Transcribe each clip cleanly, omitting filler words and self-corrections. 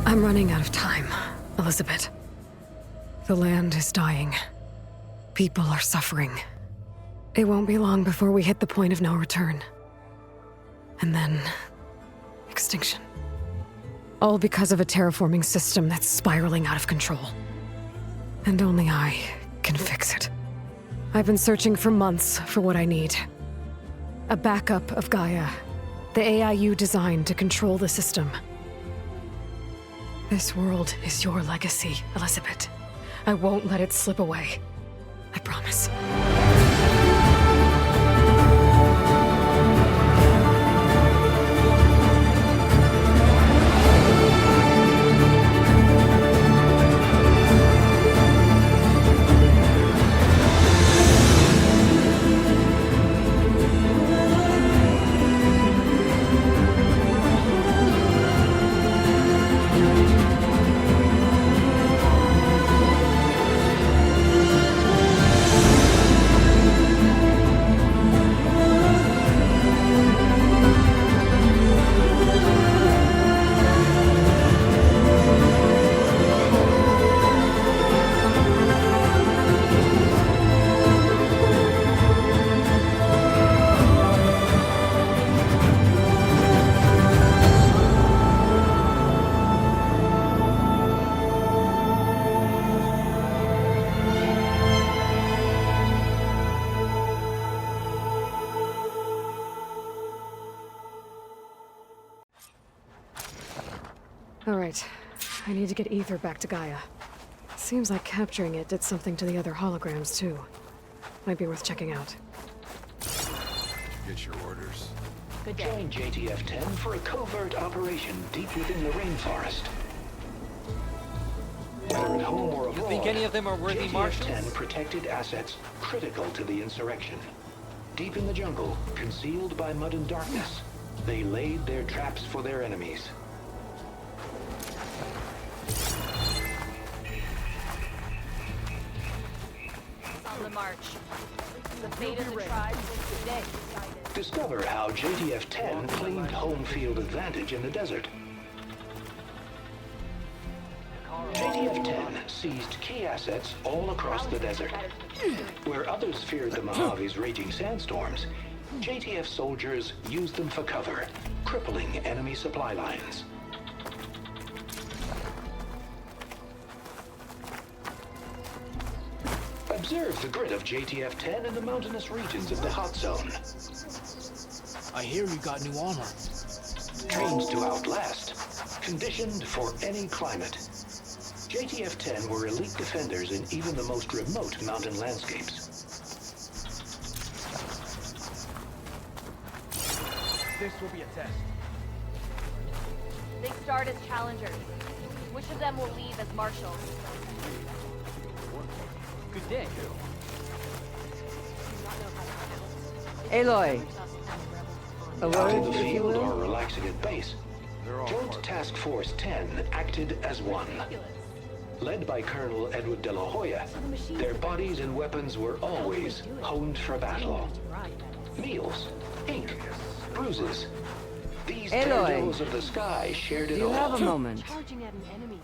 I'm running out of time, Elisabet. The land is dying. People are suffering. It won't be long before we hit the point of no return. And then... extinction. All because of a terraforming system that's spiraling out of control. And only I can fix it. I've been searching for months for what I need. A backup of GAIA. The AI you designed to control the system. This world is your legacy, Elisabet. I won't let it slip away. I promise. Alright, I need to get Ether back to GAIA. Seems like capturing it did something to the other holograms, too. Might be worth checking out. Get your orders. Good day. Join JTF-10 for a covert operation deep within the rainforest. Whether at home or abroad, You think any of them are worthy marshals? JTF-10 protected assets critical to the insurrection. Deep in the jungle, concealed by mud and darkness, they laid their traps for their enemies. On the march. The fate of the tribe was today decided. Discover how JTF-10 claimed home field advantage in the desert. JTF-10 seized key assets all across the desert. Where others feared the Mojave's raging sandstorms, JTF soldiers used them for cover, crippling enemy supply lines. Observe the grit of JTF-10 in the mountainous regions of the hot zone. I hear you got new armor. Trained to outlast, conditioned for any climate. JTF-10 were elite defenders in even the most remote mountain landscapes. This will be a test. They start as challengers. Which of them will leave as marshals? Good day. Aloy. A Out in word, the if you field or will? relaxing at base, Joint Task Force 10 acted as one. Led by Colonel Edward de la Hoya, their bodies and weapons were always honed for battle. Meals, ink, bruises. These Aloy, daredevils of the sky shared it do you all. have a moment? Charging at an enemy.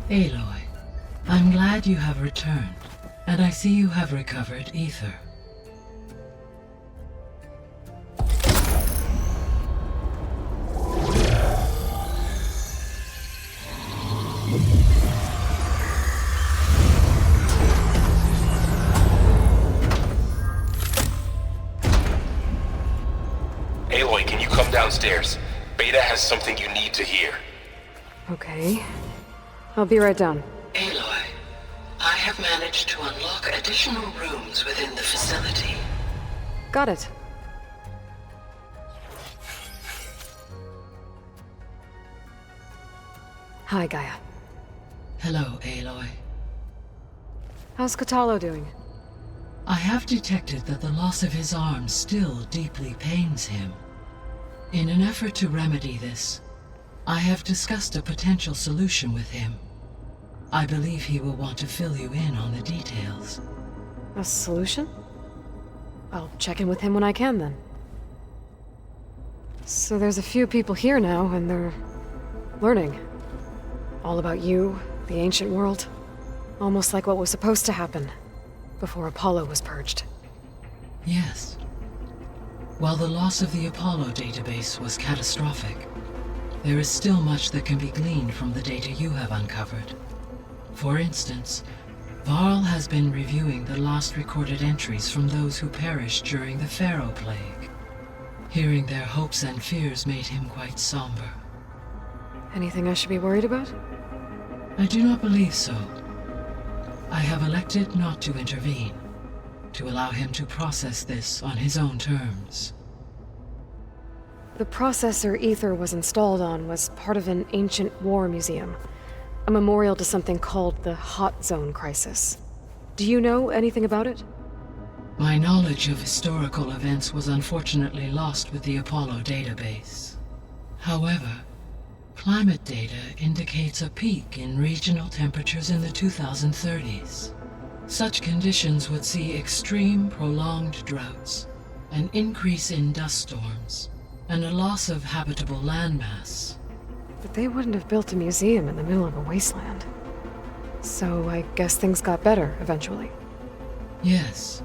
Aloy, I'm glad you have returned, and I see you have recovered Ether. downstairs. Beta has something you need to hear. Okay. I'll be right down. Aloy, I have managed to unlock additional rooms within the facility. Got it. Hi, Gaia. Hello, Aloy. How's Katalo doing? I have detected that the loss of his arm still deeply pains him. In an effort to remedy this, I have discussed a potential solution with him. I believe he will want to fill you in on the details. A solution? I'll check in with him when I can, then. So there's a few people here now, and they're learning. All about you, the ancient world. Almost like what was supposed to happen before Apollo was purged. Yes. While the loss of the Apollo database was catastrophic, there is still much that can be gleaned from the data you have uncovered. For instance, Varl has been reviewing the last recorded entries from those who perished during the Pharaoh Plague. Hearing their hopes and fears made him quite somber. Anything I should be worried about? I do not believe so. I have elected not to intervene, to allow him to process this on his own terms. The processor Ether was installed on was part of an ancient war museum, a memorial to something called the Hot Zone Crisis. Do you know anything about it? My knowledge of historical events was unfortunately lost with the Apollo database. However, climate data indicates a peak in regional temperatures in the 2030s. Such conditions would see extreme, prolonged droughts, an increase in dust storms, and a loss of habitable landmass. But they wouldn't have built a museum in the middle of a wasteland. So I guess things got better eventually. Yes.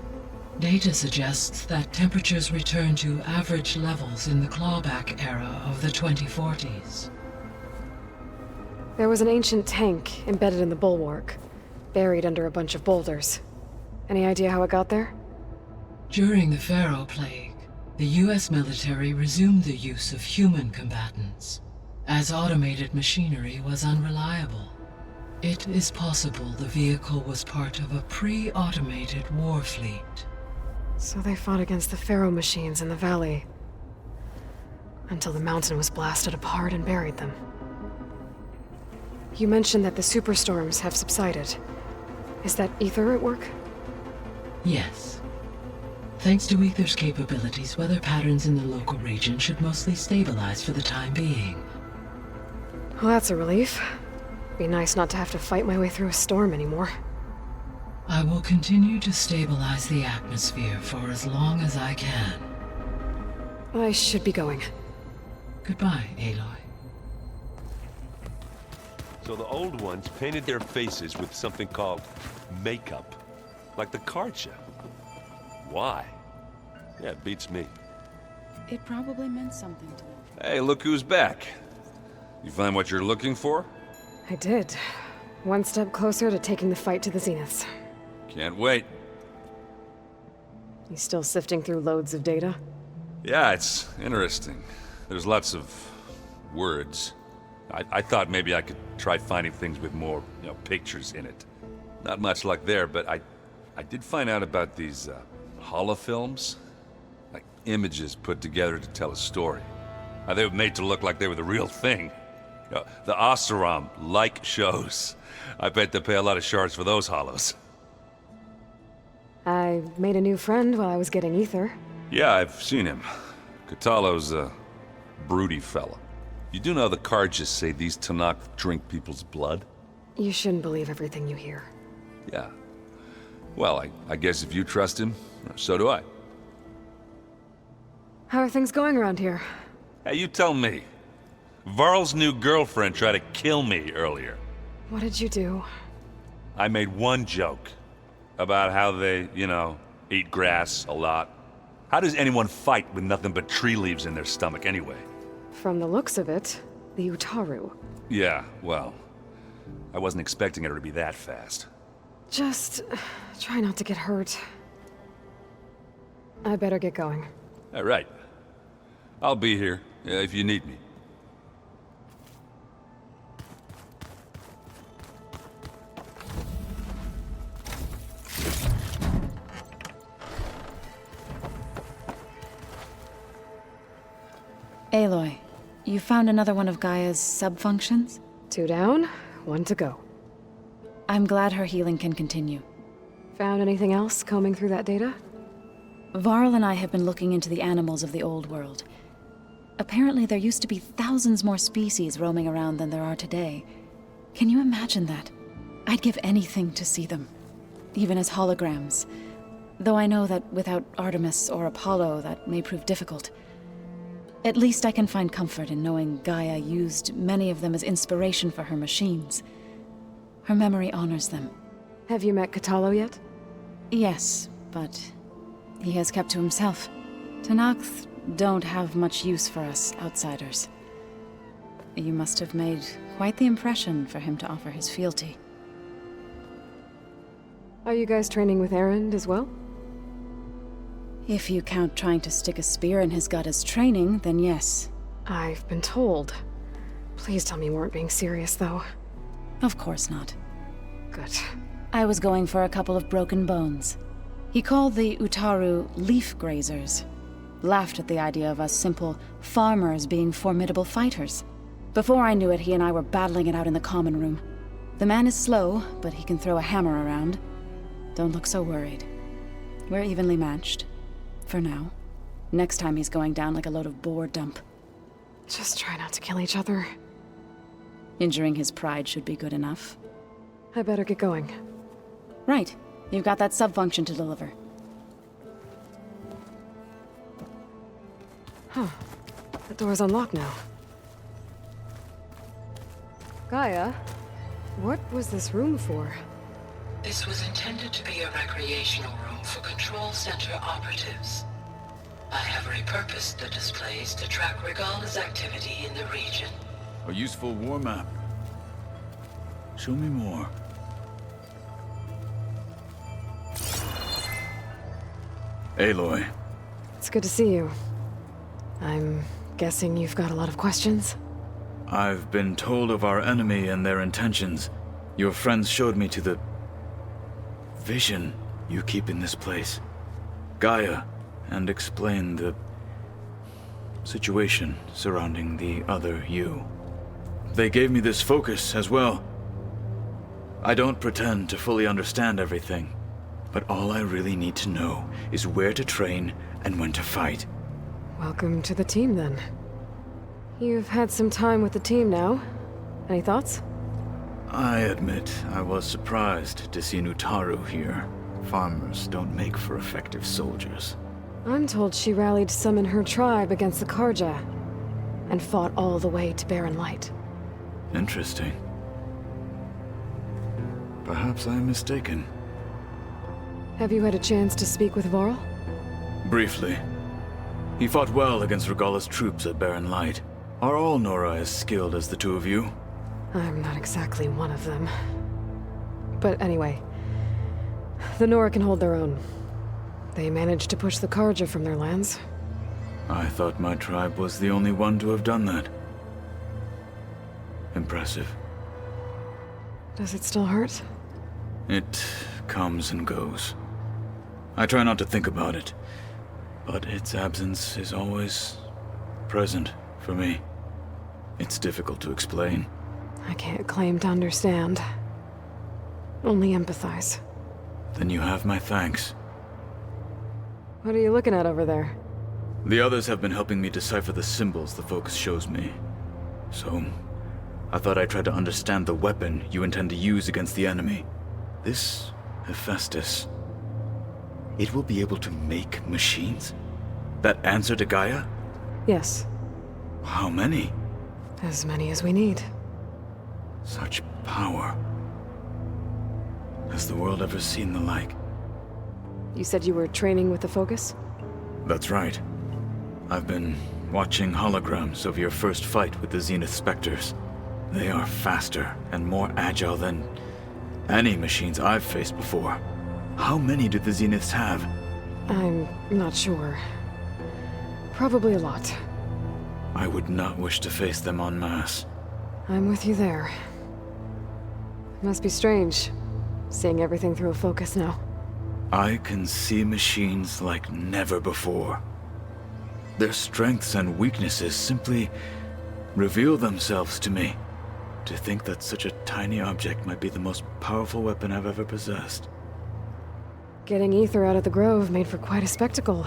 Data suggests that temperatures return to average levels in the clawback era of the 2040s. There was an ancient tank embedded in the bulwark, buried under a bunch of boulders. Any idea how it got there? During the Pharaoh Plague, the US military resumed the use of human combatants, as automated machinery was unreliable. It is possible the vehicle was part of a pre-automated war fleet. So they fought against the Pharaoh machines in the valley, until the mountain was blasted apart and buried them. You mentioned that the superstorms have subsided. Is that Ether at work? Yes. Thanks to Ether's capabilities, weather patterns in the local region should mostly stabilize for the time being. Well, that's a relief. Be nice not to have to fight my way through a storm anymore. I will continue to stabilize the atmosphere for as long as I can. I should be going. Goodbye, Aloy. So the old ones painted their faces with something called makeup. Like the card show. Why? Yeah, it beats me. It probably meant something to them. Hey, look who's back. You find what you're looking for? I did. One step closer to taking the fight to the Zeniths. Can't wait. You still sifting through loads of data? Yeah, it's interesting. There's lots of words. I thought maybe I could try finding things with more, pictures in it. Not much luck there, but I did find out about these holofilms. Like images put together to tell a story. They were made to look like they were the real thing. The Oseram-like shows. I bet they pay a lot of shards for those hollows. I made a new friend while I was getting Ether. Yeah, I've seen him. Katalo's a broody fella. You do know the cards just say these Tenakth drink people's blood? You shouldn't believe everything you hear. Yeah. Well, I guess if you trust him, so do I. How are things going around here? Hey, you tell me. Varl's new girlfriend tried to kill me earlier. What did you do? I made one joke. About how they, eat grass a lot. How does anyone fight with nothing but tree leaves in their stomach anyway? From the looks of it, the Utaru. Yeah, well, I wasn't expecting her to be that fast. Just try not to get hurt. I better get going. All right. I'll be here, if you need me. Aloy, you found another one of Gaia's subfunctions? 2 down, 1 to go. I'm glad her healing can continue. Found anything else combing through that data? Varl and I have been looking into the animals of the old world. Apparently there used to be thousands more species roaming around than there are today. Can you imagine that? I'd give anything to see them, even as holograms. Though I know that without Artemis or Apollo, that may prove difficult. At least I can find comfort in knowing Gaia used many of them as inspiration for her machines. Her memory honors them. Have you met Katalo yet? Yes, but he has kept to himself. Tenakth don't have much use for us outsiders. You must have made quite the impression for him to offer his fealty. Are you guys training with Erend as well? If you count trying to stick a spear in his gut as training, then yes. I've been told. Please tell me you weren't being serious, though. Of course not. Good. I was going for a couple of broken bones. He called the Utaru leaf grazers. Laughed at the idea of us simple farmers being formidable fighters. Before I knew it, he and I were battling it out in the common room. The man is slow, but he can throw a hammer around. Don't look so worried. We're evenly matched. For now. Next time he's going down like a load of boar dump. Just try not to kill each other. Injuring his pride should be good enough. I better get going. Right. You've got that subfunction to deliver. Huh. The door's unlocked now. Gaia, what was this room for? This was intended to be a recreational room for Control Center operatives. I have repurposed the displays to track Regala's activity in the region. A useful war map. Show me more. Aloy. It's good to see you. I'm guessing you've got a lot of questions? I've been told of our enemy and their intentions. Your friends showed me to the vision you keep in this place. Gaia, and explained the situation surrounding the other you. They gave me this focus as well. I don't pretend to fully understand everything, but all I really need to know is where to train and when to fight. Welcome to the team, then. You've had some time with the team now. Any thoughts? I admit I was surprised to see Utaru here. Farmers don't make for effective soldiers. I'm told she rallied some in her tribe against the Karja, and fought all the way to Barren Light. Interesting. Perhaps I'm mistaken. Have you had a chance to speak with Varl? Briefly. He fought well against Regala's troops at Barren Light. Are all Nora as skilled as the two of you? I'm not exactly one of them. But anyway, the Nora can hold their own. They managed to push the Karja from their lands. I thought my tribe was the only one to have done that. Impressive. Does it still hurt? It comes and goes. I try not to think about it, but its absence is always present for me. It's difficult to explain. I can't claim to understand. Only empathize. Then you have my thanks. What are you looking at over there? The others have been helping me decipher the symbols the focus shows me. So, I thought I'd try to understand the weapon you intend to use against the enemy. This Hephaestus. It will be able to make machines? That answer to Gaia? Yes. How many? As many as we need. Such power. Has the world ever seen the like? You said you were training with the Focus? That's right. I've been watching holograms of your first fight with the Zenith Spectres. They are faster and more agile than any machines I've faced before. How many do the Zeniths have? I'm not sure. Probably a lot. I would not wish to face them en masse. I'm with you there. It must be strange, seeing everything through a focus now. I can see machines like never before. Their strengths and weaknesses simply reveal themselves to me. To think that such a tiny object might be the most powerful weapon I've ever possessed. Getting Ether out of the grove made for quite a spectacle.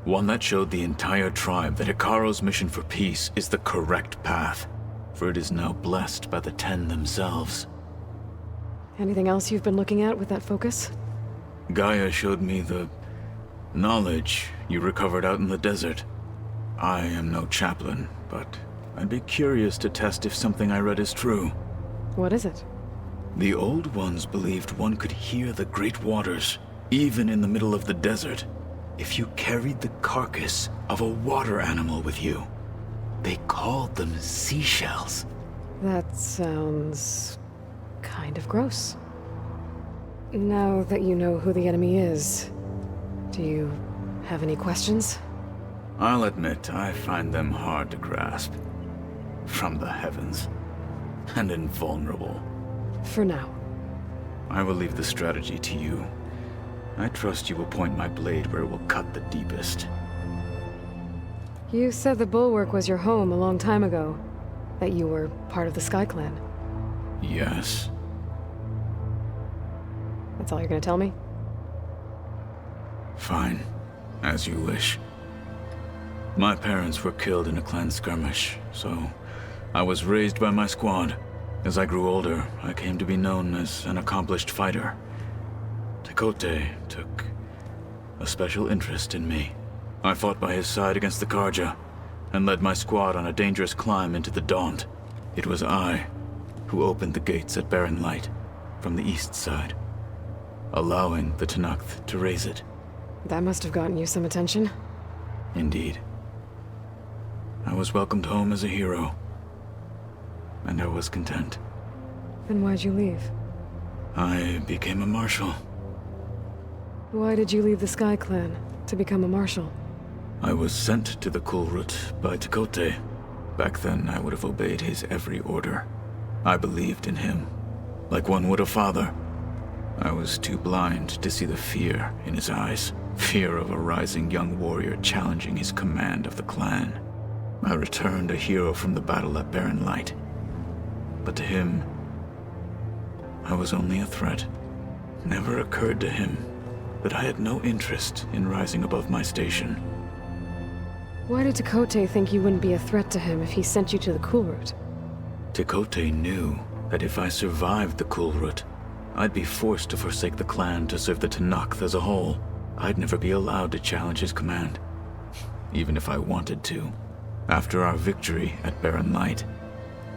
One that showed the entire tribe that Hekarro's mission for peace is the correct path, for it is now blessed by the Ten themselves. Anything else you've been looking at with that focus? GAIA showed me the knowledge you recovered out in the desert. I am no chaplain, but I'd be curious to test if something I read is true. What is it? The Old Ones believed one could hear the great waters, even in the middle of the desert, if you carried the carcass of a water animal with you. They called them seashells. That sounds kind of gross. Now that you know who the enemy is, do you have any questions? I'll admit, I find them hard to grasp. From the heavens. And invulnerable. For now. I will leave the strategy to you. I trust you will point my blade where it will cut the deepest. You said the Bulwark was your home a long time ago. That you were part of the Sky Clan. Yes. That's all you're gonna tell me? Fine. As you wish. My parents were killed in a clan skirmish, so I was raised by my squad. As I grew older, I came to be known as an accomplished fighter. Tekote took a special interest in me. I fought by his side against the Karja, and led my squad on a dangerous climb into the Daunt. It was I who opened the gates at Barren Light, from the east side, allowing the Tenakth to raise it. That must have gotten you some attention. Indeed. I was welcomed home as a hero, and I was content. Then why'd you leave? I became a marshal. Why did you leave the Sky Clan to become a marshal? I was sent to the Kulrut by Tekote. Back then, I would have obeyed his every order. I believed in him, like one would a father. I was too blind to see the fear in his eyes. Fear of a rising young warrior challenging his command of the clan. I returned a hero from the battle at Barren Light. But to him, I was only a threat. Never occurred to him that I had no interest in rising above my station. Why did Tekote think you wouldn't be a threat to him if he sent you to the Kulrut? Tekote knew that if I survived the Kulrut, I'd be forced to forsake the clan to serve the Tenakth as a whole. I'd never be allowed to challenge his command, even if I wanted to. After our victory at Barren Light,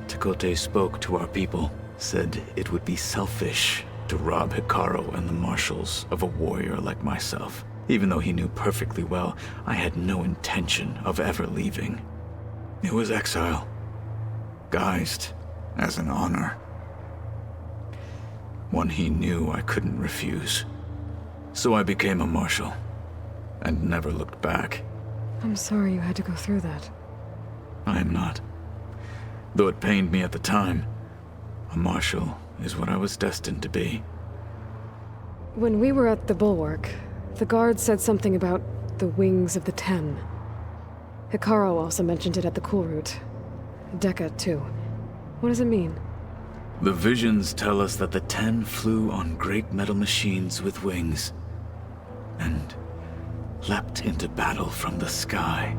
Tekote spoke to our people, said it would be selfish to rob Hekarro and the marshals of a warrior like myself. Even though he knew perfectly well I had no intention of ever leaving. It was exile, guised as an honor. One he knew I couldn't refuse. So I became a marshal, and never looked back. I'm sorry you had to go through that. I am not. Though it pained me at the time, a marshal is what I was destined to be. When we were at the Bulwark, the guard said something about the wings of the Ten. Hekarro also mentioned it at the Kulrut. Dekka, too. What does it mean? The visions tell us that the Ten flew on great metal machines with wings, and leapt into battle from the sky.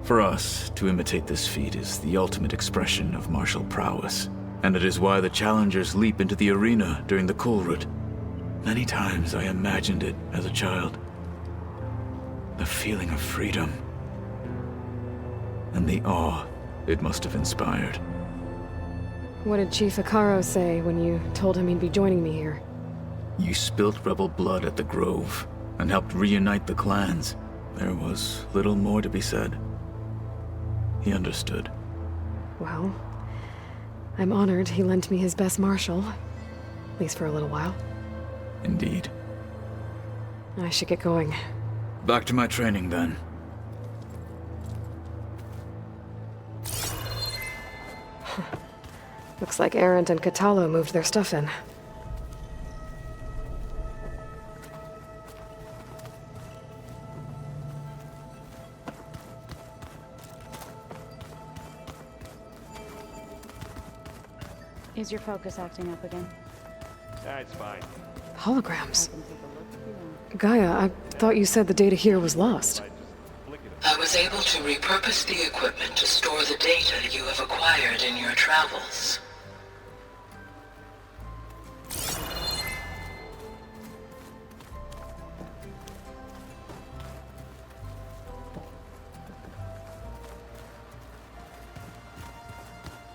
For us, to imitate this feat is the ultimate expression of martial prowess, and it is why the challengers leap into the arena during the Kulrut. Many times I imagined it as a child. The feeling of freedom, and the awe it must have inspired. What did Chief Hekarro say when you told him he'd be joining me here? You spilt rebel blood at the Grove, and helped reunite the clans. There was little more to be said. He understood. Well, I'm honored he lent me his best marshal. At least for a little while. Indeed. I should get going. Back to my training, then. Looks like Arendt and Katalo moved their stuff in. Is your focus acting up again? That's fine. Holograms. GAIA, I thought you said the data here was lost. I was able to repurpose the equipment to store the data you have acquired in your travels.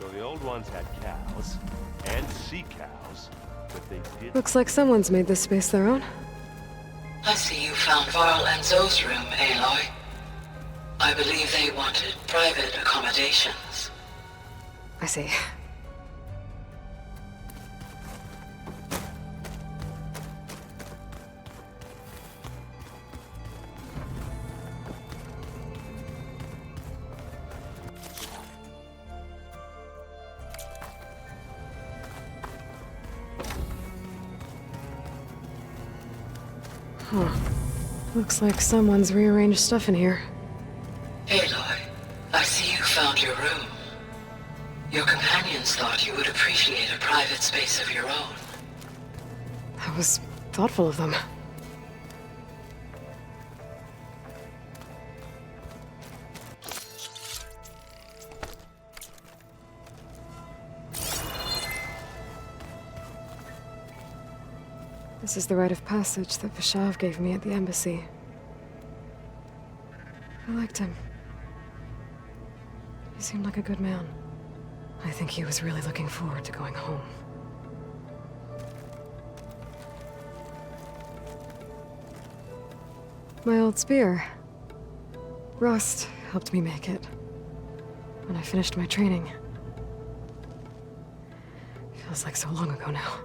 So the old ones had cows and sea cows, but they did. Looks like someone's made this space their own. I see you found Varl and Zoe's room, Aloy. I believe they wanted private accommodations. I see. Huh. Looks like someone's rearranged stuff in here. Aloy, I see you found your room. Your companions thought you would appreciate a private space of your own. That was thoughtful of them. This is the rite of passage that Vishav gave me at the embassy. I liked him. He seemed like a good man. I think he was really looking forward to going home. My old spear. Rust helped me make it. When I finished my training. Feels like so long ago now.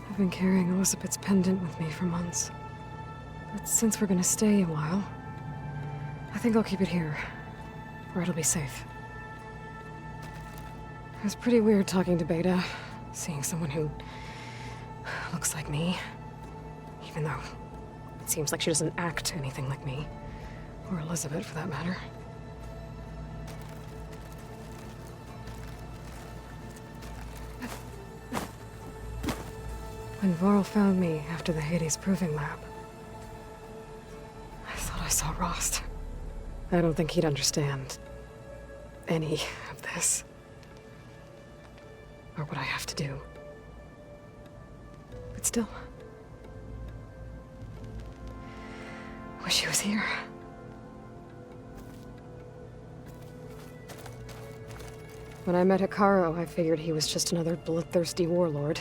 I've been carrying Elisabet's pendant with me for months. But since we're gonna stay a while, I think I'll keep it here, where it'll be safe. It was pretty weird talking to Beta, seeing someone who looks like me, even though it seems like she doesn't act anything like me, or Elisabet for that matter. When Varl found me after the Hades Proving Lab, I thought I saw Rost. I don't think he'd understand any of this. Or what I have to do. But still, wish he was here. When I met Hikaru, I figured he was just another bloodthirsty warlord.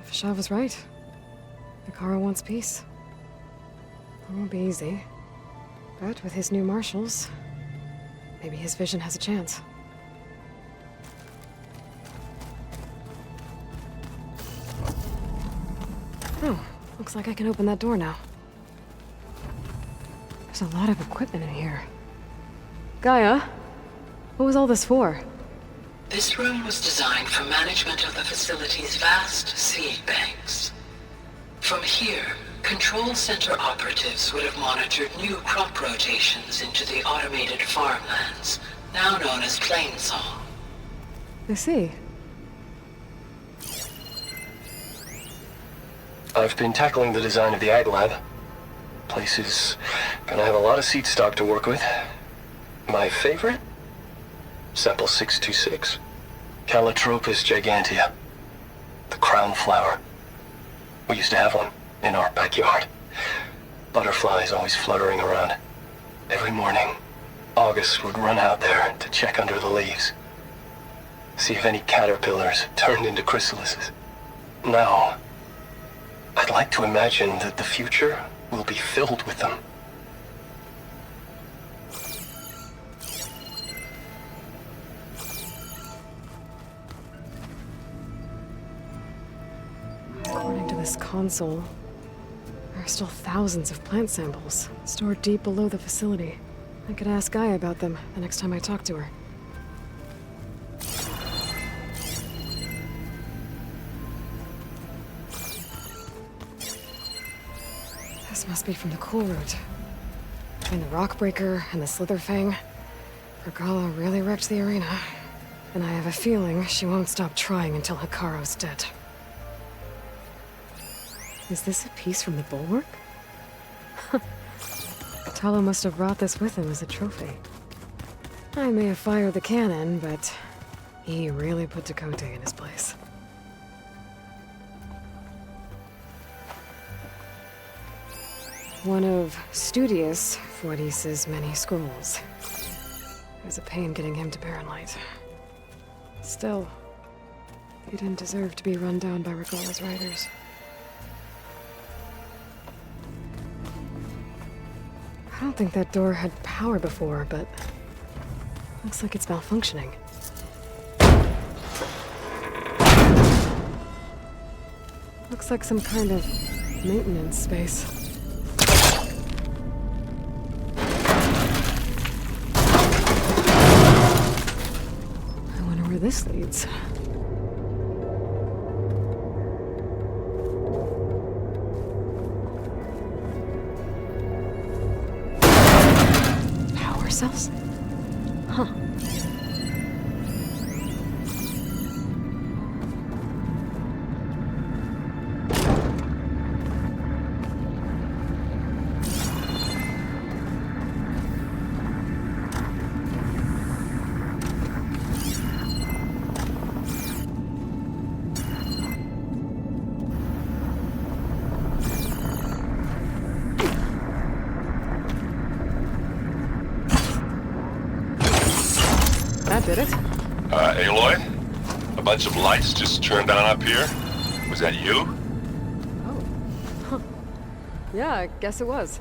Vishav was right. Hikaru wants peace. It won't be easy. But with his new marshals, maybe his vision has a chance. Oh, looks like I can open that door now. There's a lot of equipment in here. GAIA, what was all this for? This room was designed for management of the facility's vast seed banks. From here, control center operatives would have monitored new crop rotations into the automated farmlands, now known as Plainsong. I see. I've been tackling the design of the Ag Lab. Place is gonna have a lot of seed stock to work with. My favorite? Sample 626. Calotropis gigantea. The crown flower. We used to have one in our backyard. Butterflies always fluttering around. Every morning, August would run out there to check under the leaves. See if any caterpillars turned into chrysalises. Now, I'd like to imagine that the future will be filled with them. According to this console, There are still thousands of plant samples stored deep below the facility. I could ask GAIA about them the next time I talk to her. This must be from the cool route. Between the Rockbreaker and the Slitherfang, Regala really wrecked the arena. And I have a feeling she won't stop trying until Hikaru's dead. Is this a piece from the bulwark? Talo must have brought this with him as a trophy. I may have fired the cannon, but he really put Dakota in his place. One of Studious Fuadis's many scrolls. It was a pain getting him to Barrenlight. Still, he didn't deserve to be run down by Regala's riders. I don't think that door had power before, but looks like it's malfunctioning. Looks like some kind of maintenance space. I wonder where this leads. Cells? Huh. That did it. Aloy? A bunch of lights just turned on up here? Was that you? Oh. Huh. Yeah, I guess it was.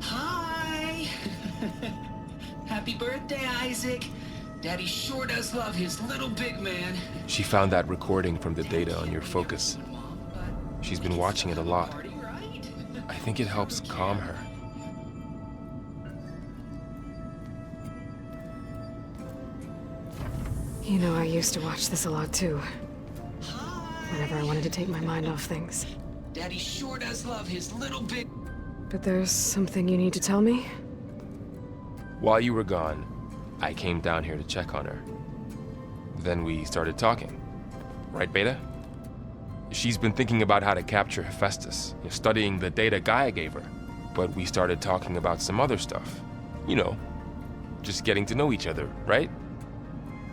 Hi! Happy birthday, Isaac. Daddy sure does love his little big man. She found that recording from the data on your focus. She's been watching it a lot. I think it helps calm her. You know, I used to watch this a lot too. Whenever I wanted to take my mind off things. Daddy sure does love his little big... But there's something you need to tell me? While you were gone, I came down here to check on her. Then we started talking. Right, Beta? She's been thinking about how to capture Hephaestus, studying the data GAIA gave her. But we started talking about some other stuff. You know, just getting to know each other, right?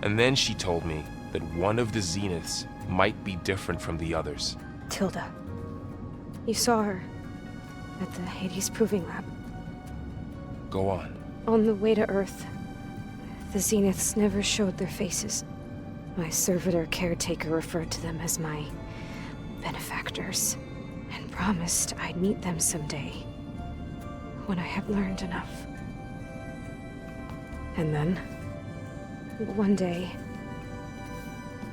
And then she told me that one of the Zeniths might be different from the others. Tilda. You saw her at the Hades Proving Lab. Go on. On the way to Earth, the Zeniths never showed their faces. My servitor caretaker referred to them as my benefactors, and promised I'd meet them someday, when I had learned enough. And then? One day,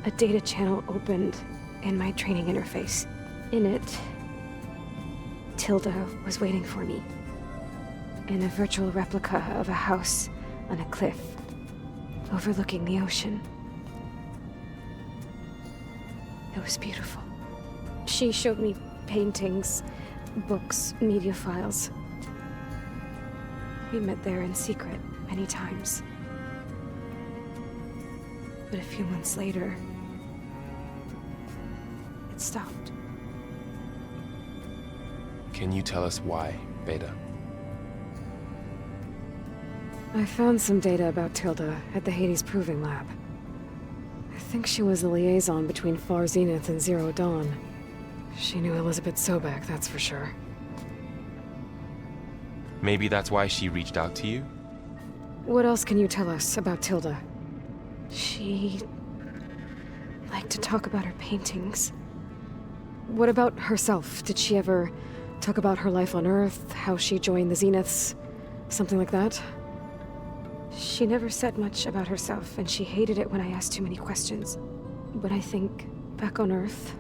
a data channel opened in my training interface. In it, Tilda was waiting for me, in a virtual replica of a house on a cliff, overlooking the ocean. It was beautiful. She showed me paintings, books, media files. We met there in secret many times. But a few months later, it stopped. Can you tell us why, Beta? I found some data about Tilda at the Hades Proving Lab. I think she was the liaison between Far Zenith and Zero Dawn. She knew Elisabet Sobeck, that's for sure. Maybe that's why she reached out to you? What else can you tell us about Tilda? She liked to talk about her paintings. What about herself? Did she ever talk about her life on Earth, how she joined the Zeniths, something like that? She never said much about herself, and she hated it when I asked too many questions. But I think, back on Earth,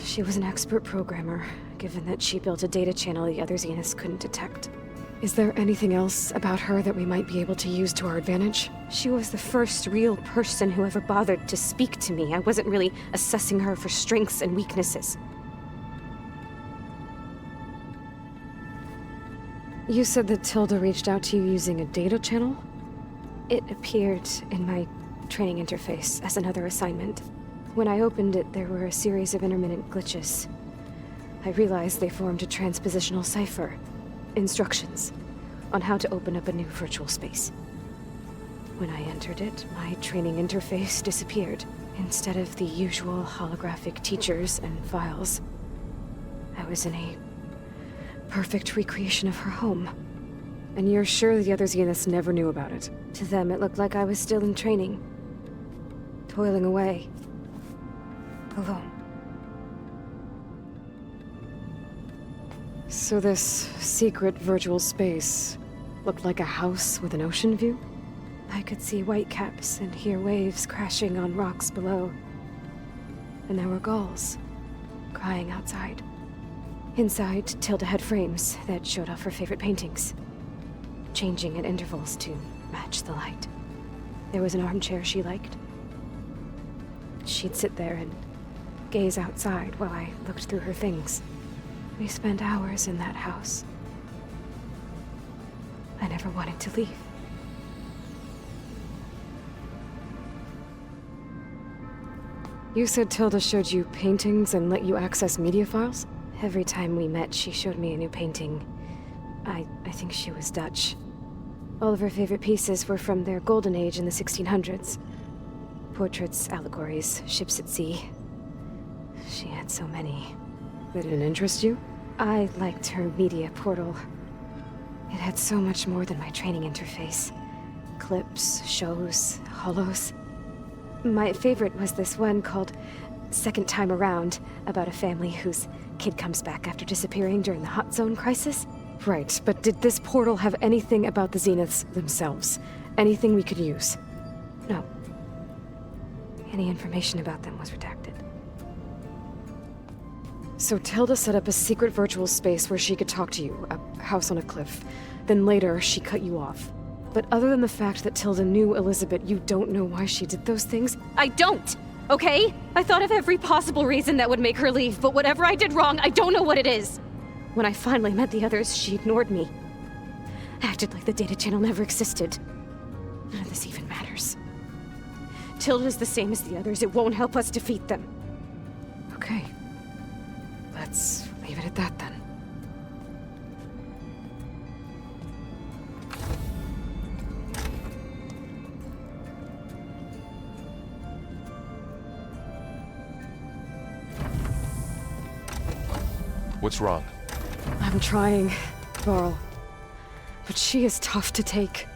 she was an expert programmer, given that she built a data channel the other Zeniths couldn't detect. Is there anything else about her that we might be able to use to our advantage? She was the first real person who ever bothered to speak to me. I wasn't really assessing her for strengths and weaknesses. You said that Tilda reached out to you using a data channel? It appeared in my training interface as another assignment. When I opened it, there were a series of intermittent glitches. I realized they formed a transpositional cipher. Instructions on how to open up a new virtual space. When I entered it, my training interface disappeared. Instead of the usual holographic teachers and files, I was in a perfect recreation of her home. And you're sure the other Zeniths never knew about it? To them, it looked like I was still in training. Toiling away. Alone. So this secret virtual space looked like a house with an ocean view? I could see whitecaps and hear waves crashing on rocks below. And there were gulls crying outside. Inside, Tilda had frames that showed off her favorite paintings, changing at intervals to match the light. There was an armchair she liked. She'd sit there and gaze outside while I looked through her things. We spent hours in that house. I never wanted to leave. You said Tilda showed you paintings and let you access media files? Every time we met, she showed me a new painting. I think she was Dutch. All of her favorite pieces were from their golden age in the 1600s. Portraits, allegories, ships at sea. She had so many. They didn't interest you? I liked her media portal. It had so much more than my training interface. Clips, shows, holos. My favorite was this one called Second Time Around, about a family whose kid comes back after disappearing during the Hot Zone crisis. Right, but did this portal have anything about the Zeniths themselves? Anything we could use? No. Any information about them was redacted. So Tilda set up a secret virtual space where she could talk to you, a house on a cliff. Then later, she cut you off. But other than the fact that Tilda knew Elisabet, you don't know why she did those things? I don't! Okay? I thought of every possible reason that would make her leave, but whatever I did wrong, I don't know what it is. When I finally met the others, she ignored me. Acted like the data channel never existed. None of this even matters. Tilda's the same as the others. It won't help us defeat them. Okay. Let's leave it at that then. What's wrong? I'm trying, Varl. But she is tough to take.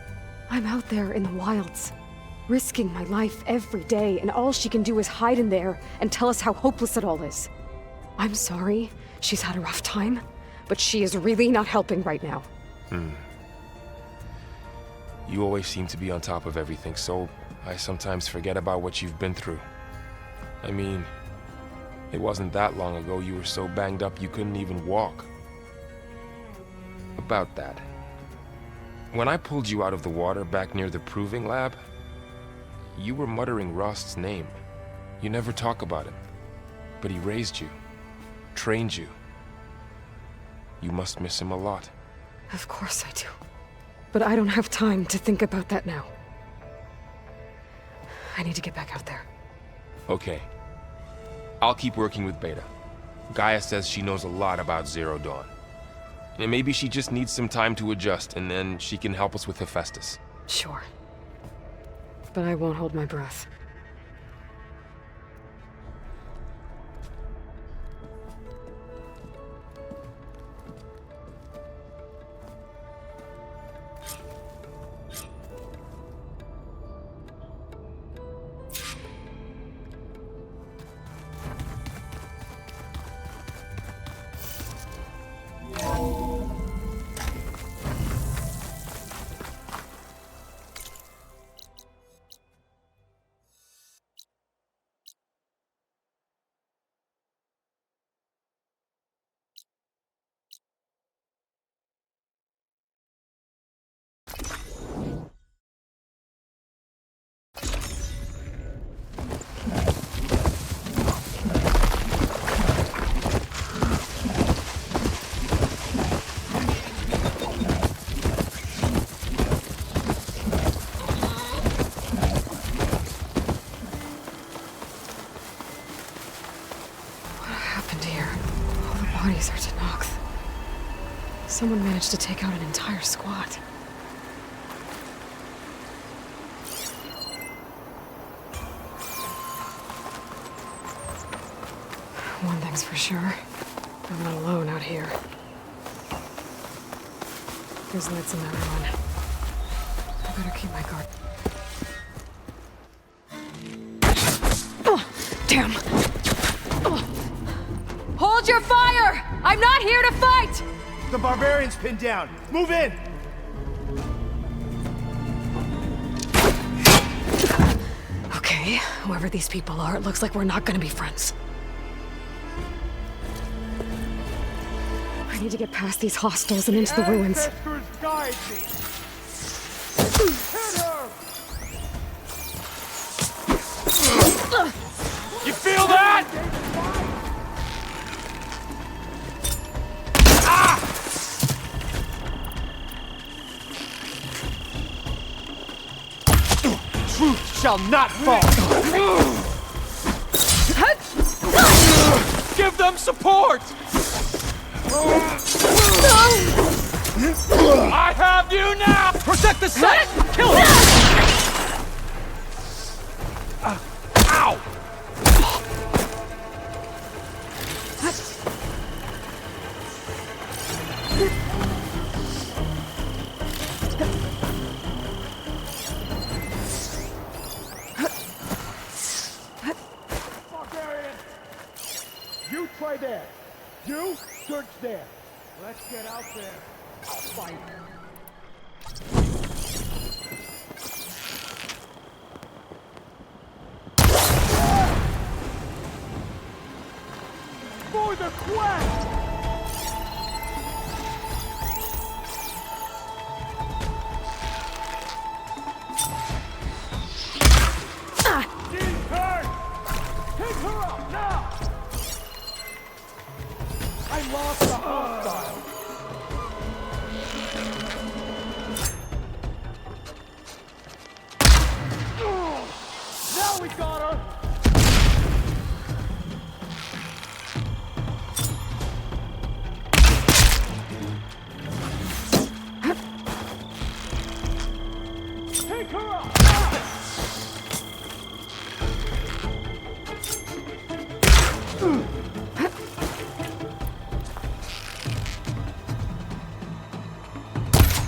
I'm out there in the wilds, risking my life every day, and all she can do is hide in there and tell us how hopeless it all is. I'm sorry, she's had a rough time, but she is really not helping right now. You always seem to be on top of everything, so I sometimes forget about what you've been through. I mean, it wasn't that long ago you were so banged up you couldn't even walk. About that. When I pulled you out of the water back near the proving lab, you were muttering Rost's name. You never talk about him. But he raised you, trained you. You must miss him a lot. Of course I do. But I don't have time to think about that now. I need to get back out there. Okay. I'll keep working with Beta. GAIA says she knows a lot about Zero Dawn. And maybe she just needs some time to adjust, and then she can help us with Hephaestus. Sure. But I won't hold my breath. Someone managed to take out an entire squad. One thing's for sure. I'm not alone out here. There's lights in that ruin. I better keep my guard. Oh, damn! Oh. Hold your fire! I'm not here to fight! The barbarian's pinned down. Move in! Okay, whoever these people are, it looks like we're not gonna be friends. I need to get past these hostiles and into the ruins. Guide me. Hit her! You feel that? Truth shall not fall! Give them support! I have you now! Protect the site! Kill him! Ow! Barbarian! You try there. You search there. Let's get out there. I'll fight. For the quest! She's hurt! Take her out now! I lost the hostile! Now we got her! Take her out!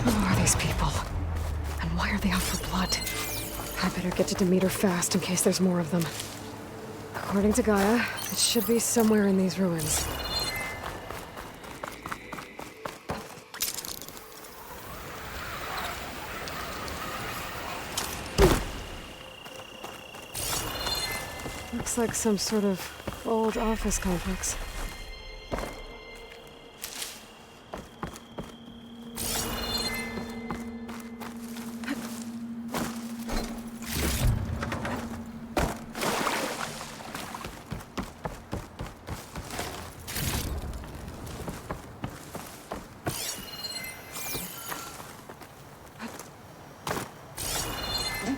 Who are these people? And why are they out for blood? I better get to Demeter fast in case there's more of them. According to GAIA, it should be somewhere in these ruins. Looks like some sort of old office complex.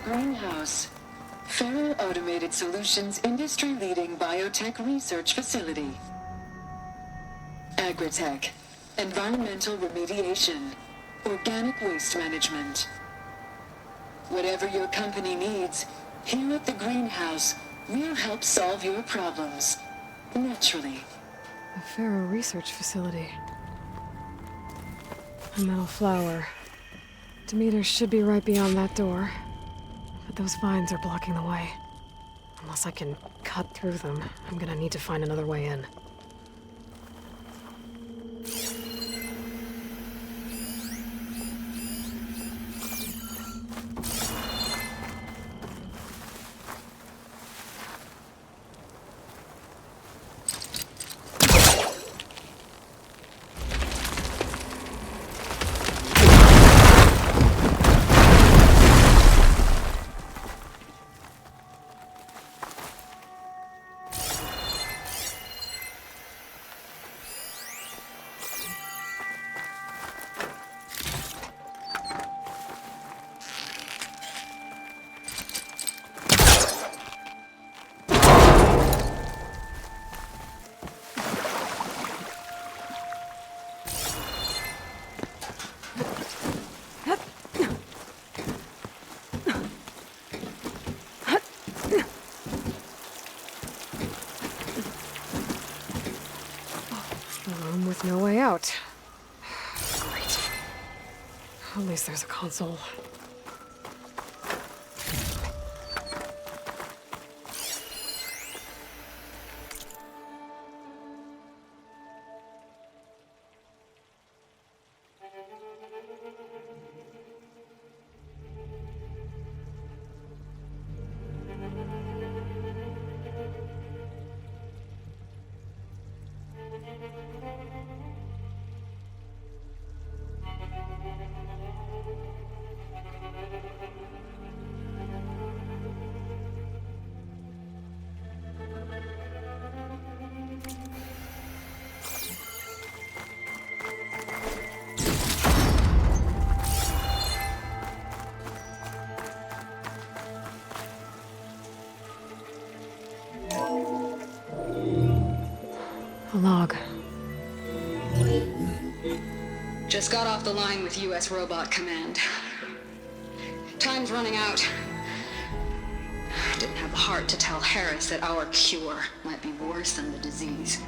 Greenhouse. Faro Automated Solutions industry-leading biotech research facility. Agritech. Environmental remediation. Organic waste management. Whatever your company needs, here at the Greenhouse, we'll help solve your problems. Naturally. A Faro research facility. A metal flower. Demeter should be right beyond that door. But those vines are blocking the way. Unless I can cut through them, I'm gonna need to find another way in. A room with no way out. Great. At least there's a console. A log. Just got off the line with U.S. Robot Command. Time's running out. Didn't have the heart to tell Harris that our cure might be worse than the disease.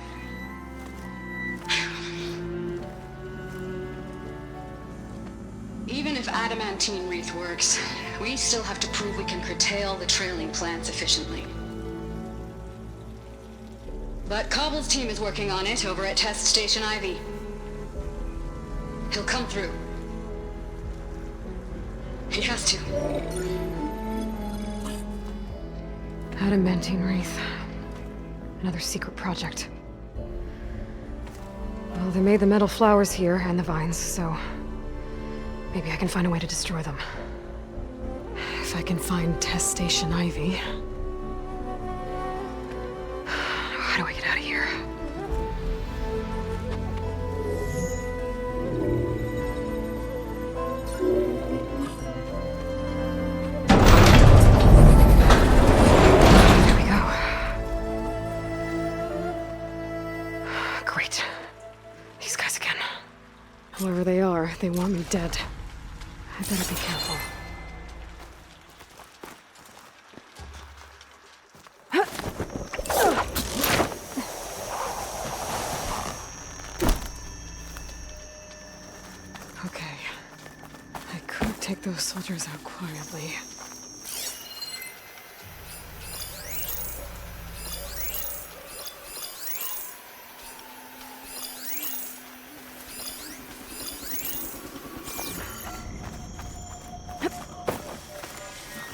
Even if adamantine wreath works, we still have to prove we can curtail the trailing plants efficiently. But Cobble's team is working on it over at Test Station Ivy. He'll come through. He has to. Adamantine wreath. Another secret project. Well, they made the metal flowers here and the vines, so maybe I can find a way to destroy them. If I can find Test Station Ivy. How do I get out of here? There we go. Great. These guys again. Whoever they are, they want me dead. I better be careful. Those soldiers out quietly.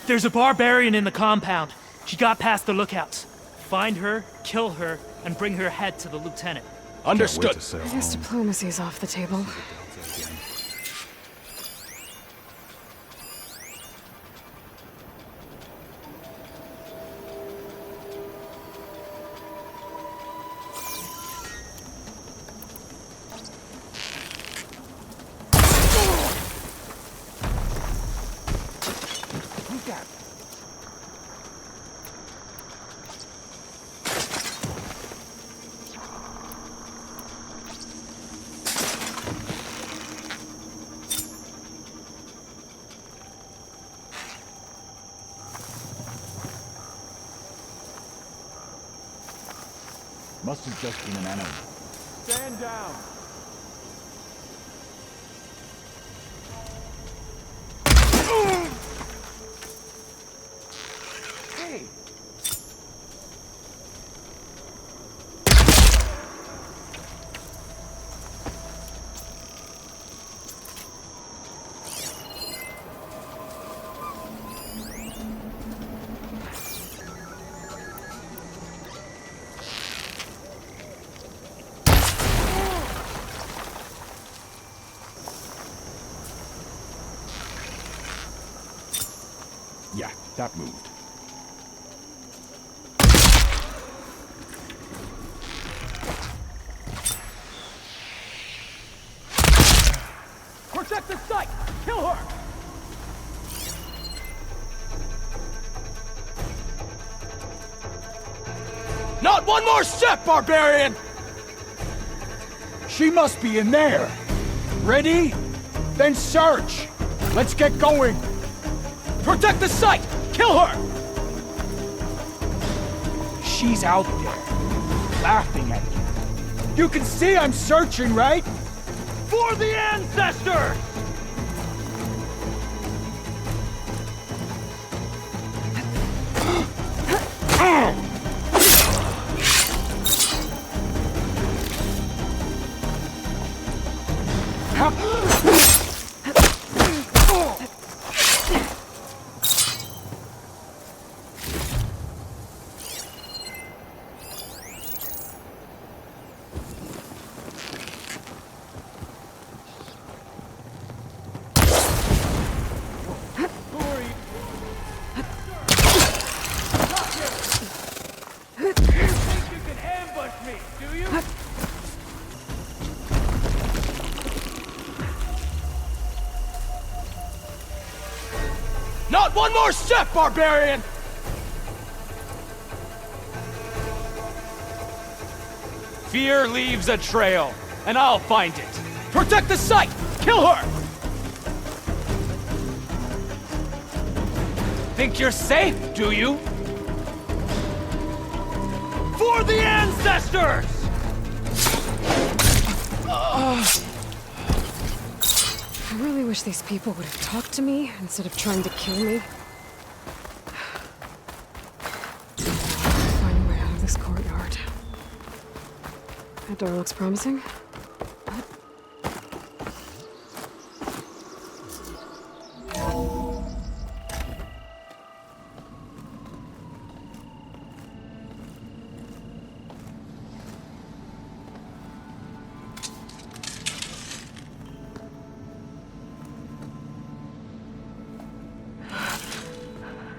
There's a barbarian in the compound. She got past the lookouts. Find her, kill her, and bring her head to the lieutenant. Understood. I guess diplomacy's off the table. Must have just been an enemy. Stand down! Hey! Yeah, that moved. Protect the site! Kill her! Not one more step, barbarian! She must be in there. Ready? Then search! Let's get going! Protect the site! Kill her! She's out there, laughing at you. You can see I'm searching, right? For the ancestors! Not one more step, barbarian! Fear leaves a trail, and I'll find it. Protect the site! Kill her! Think you're safe, do you? For the ancestors! I really wish these people would have talked to me instead of trying to kill me. Find a way out of this courtyard. That door looks promising.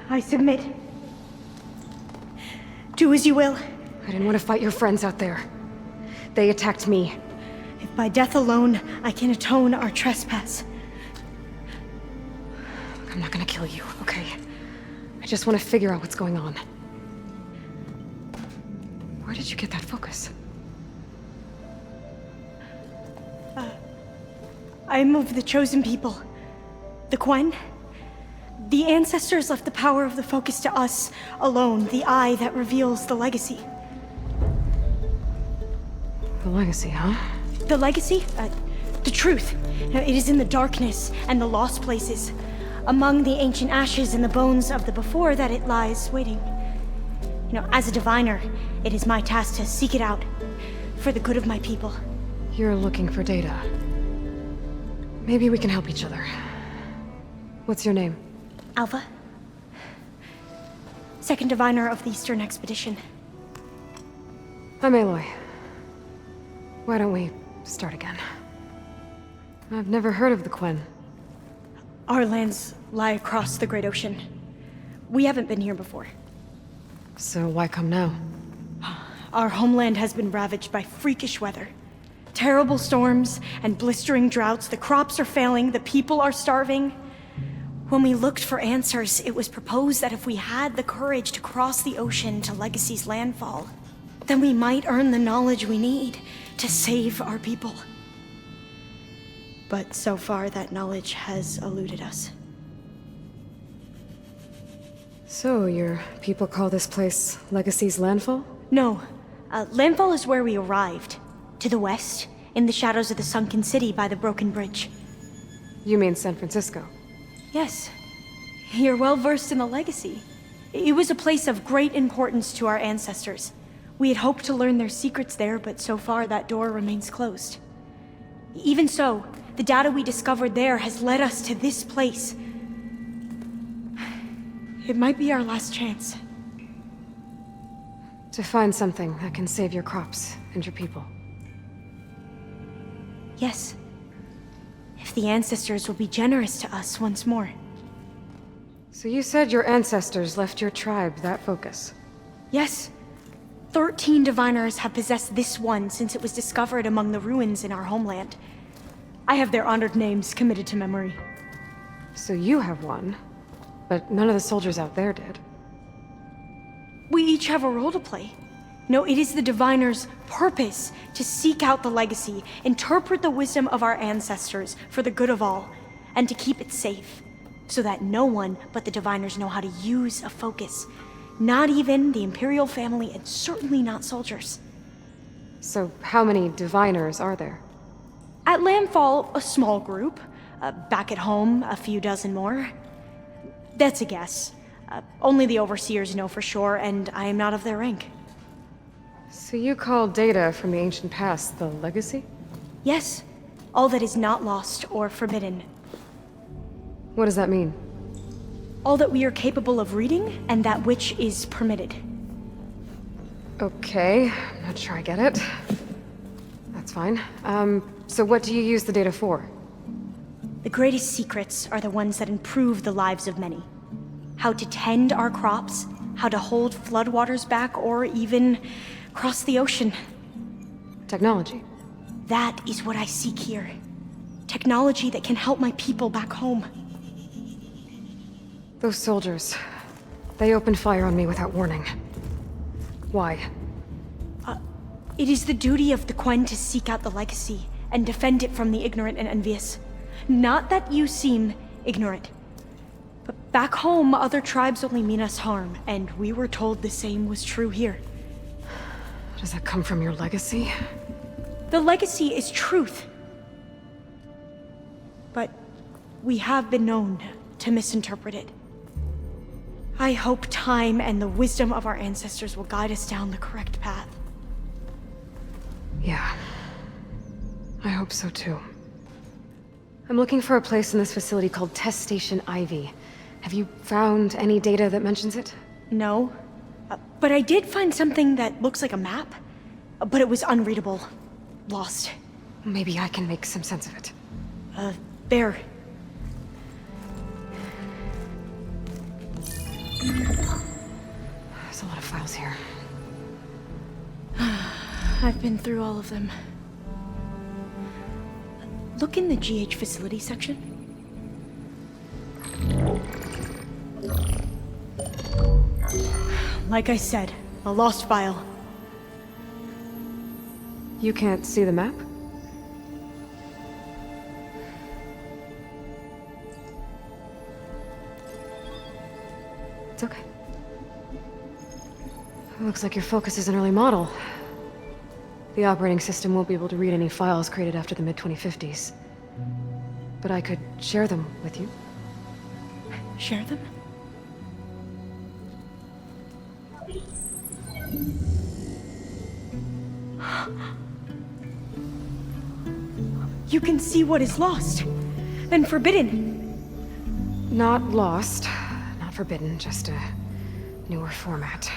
I submit. Do as you will. I didn't want to fight your friends out there. They attacked me. If by death alone I can atone our trespass. I'm not gonna kill you, okay? I just want to figure out what's going on. Where did you get that focus? I am of the chosen people. The Quen. The ancestors left the power of the focus to us alone, the eye that reveals the legacy. The legacy, huh? The legacy? The truth. It is in the darkness and the lost places, among the ancient ashes and the bones of the before that it lies waiting. As a diviner, it is my task to seek it out, for the good of my people. You're looking for data. Maybe we can help each other. What's your name? Alpha. Second diviner of the Eastern Expedition. I'm Aloy. Why don't we start again? I've never heard of the Quen. Our lands lie across the Great Ocean. We haven't been here before. So why come now? Our homeland has been ravaged by freakish weather. Terrible storms and blistering droughts. The crops are failing, the people are starving. When we looked for answers, it was proposed that if we had the courage to cross the ocean to Legacy's landfall, then we might earn the knowledge we need to save our people. But so far, that knowledge has eluded us. So, your people call this place Legacy's landfall? No. Landfall is where we arrived. To the west, in the shadows of the sunken city by the broken bridge. You mean San Francisco? Yes. You're well versed in the legacy. It was a place of great importance to our ancestors. We had hoped to learn their secrets there, but so far that door remains closed. Even so, the data we discovered there has led us to this place. It might be our last chance. To find something that can save your crops and your people. Yes. If the ancestors will be generous to us once more. So you said your ancestors left your tribe that focus? Yes. 13 diviners have possessed this one since it was discovered among the ruins in our homeland. I have their honored names committed to memory. So you have one, but none of the soldiers out there did. We each have a role to play. No, it is the Diviner's purpose to seek out the legacy, interpret the wisdom of our ancestors for the good of all, and to keep it safe, so that no one but the Diviners know how to use a focus. Not even the Imperial family, and certainly not soldiers. So how many Diviners are there? At Landfall, a small group. Back at home, a few dozen more. That's a guess. Only the Overseers know for sure, and I am not of their rank. So you call data from the ancient past the legacy? Yes. All that is not lost or forbidden. What does that mean? All that we are capable of reading, and that which is permitted. Okay, I'm not sure I get it. That's fine. So what do you use the data for? The greatest secrets are the ones that improve the lives of many. How to tend our crops, how to hold floodwaters back, or even cross the ocean. Technology. That is what I seek here. Technology that can help my people back home. Those soldiers, they opened fire on me without warning. Why? It is the duty of the Quen to seek out the legacy and defend it from the ignorant and envious. Not that you seem ignorant. But back home, other tribes only mean us harm, and we were told the same was true here. Does that come from your legacy? The legacy is truth. But we have been known to misinterpret it. I hope time and the wisdom of our ancestors will guide us down the correct path. Yeah. I hope so too. I'm looking for a place in this facility called Test Station Ivy. Have you found any data that mentions it? No. But I did find something that looks like a map. But it was unreadable. Lost. Maybe I can make some sense of it. There. There's a lot of files here. I've been through all of them. Look in the GH facility section. Like I said, a lost file. You can't see the map? It's okay. It looks like your focus is an early model. The operating system won't be able to read any files created after the mid-2050s. But I could share them with you. Share them? You can see what is lost, then forbidden. Not lost, not forbidden, just a newer format.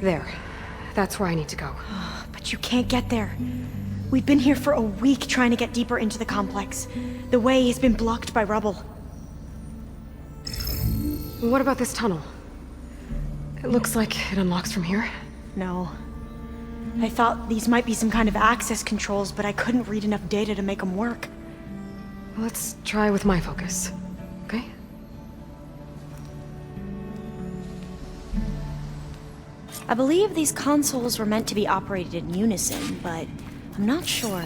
There. That's where I need to go. But you can't get there. We've been here for a week trying to get deeper into the complex. The way has been blocked by rubble. What about this tunnel? It looks like it unlocks from here. No. I thought these might be some kind of access controls, but I couldn't read enough data to make them work. Let's try with my focus, okay? I believe these consoles were meant to be operated in unison, but I'm not sure.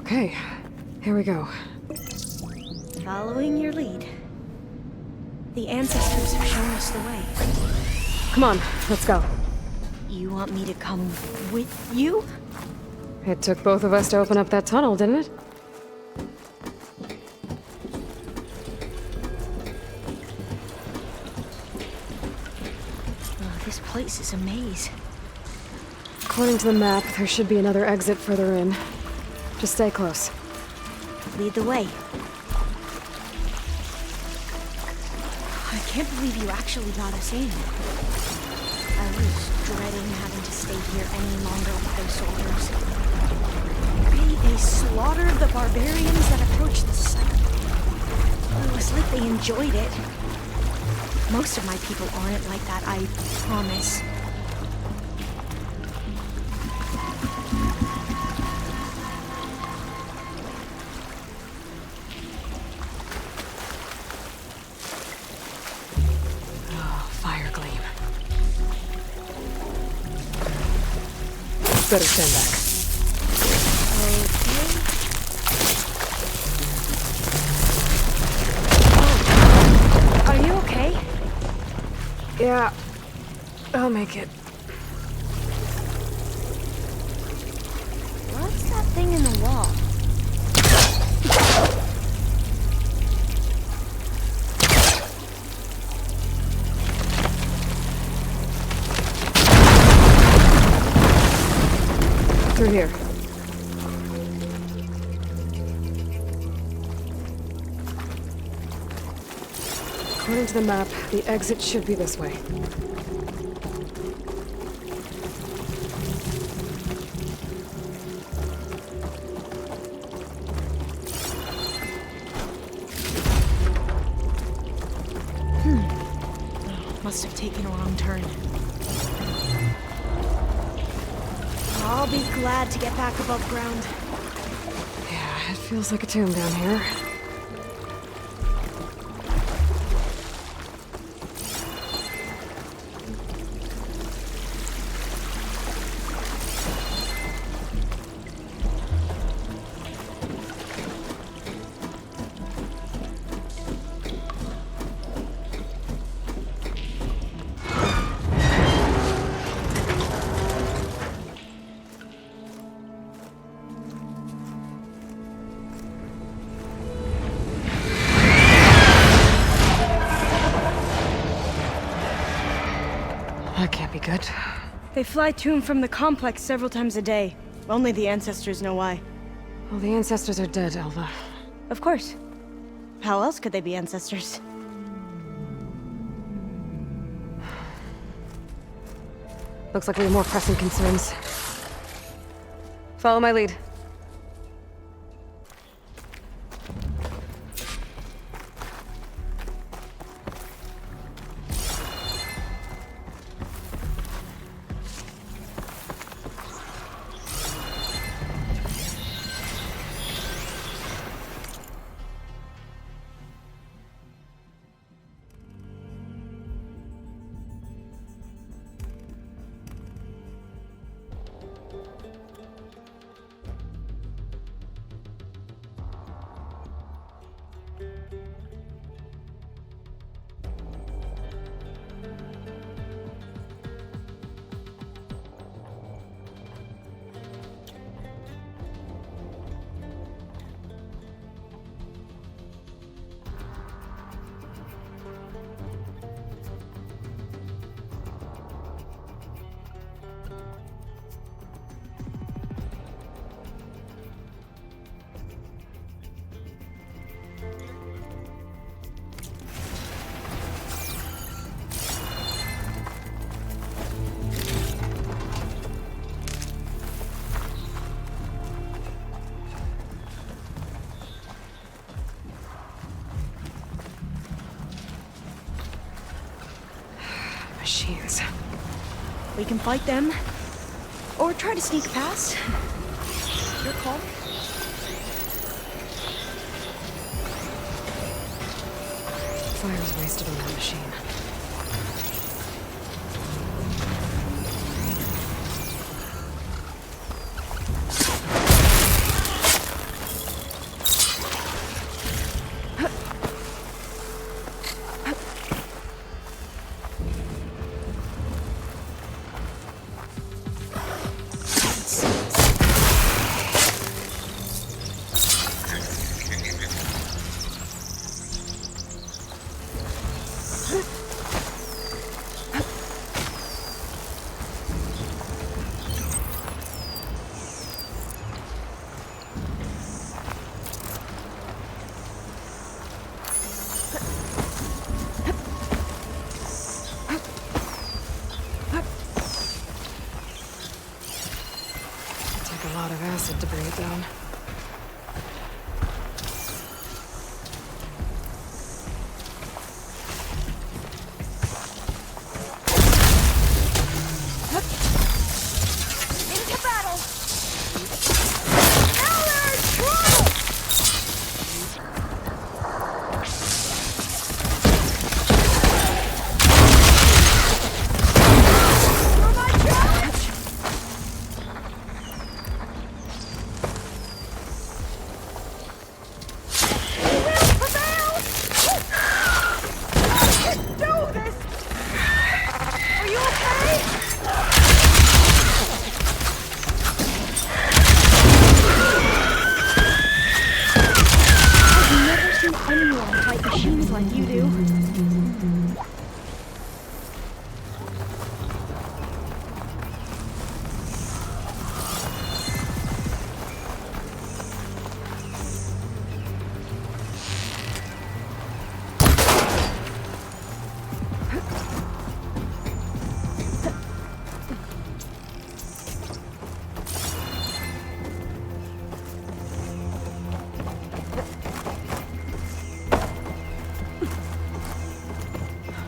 Okay, here we go. Following your lead. The ancestors have shown us the way. Come on, let's go. You want me to come with you? It took both of us to open up that tunnel, didn't it? Oh, this place is a maze. According to the map, there should be another exit further in. Just stay close. Lead the way. I can't believe you actually got us in. I was dreading having to stay here any longer with those soldiers. They slaughtered the barbarians that approached the site. It was like they enjoyed it. Most of my people aren't like that, I promise. Better stand back. Okay. Oh. Are you okay? Yeah, I'll make it. What's that thing in the wall? Through here. According to the map, the exit should be this way. Must have taken a wrong turn. I'll be glad to get back above ground. Yeah, it feels like a tomb down here. That can't be good. They fly to and from the complex several times a day. Only the ancestors know why. Well, the ancestors are dead, Elva. Of course. How else could they be ancestors? Looks like we have more pressing concerns. Follow my lead. Machines. We can fight them, or try to sneak past. Your call. Fire's wasted on that machine. take a lot of acid to bring it down. Into battle! Alert! Trouble! For my challenge!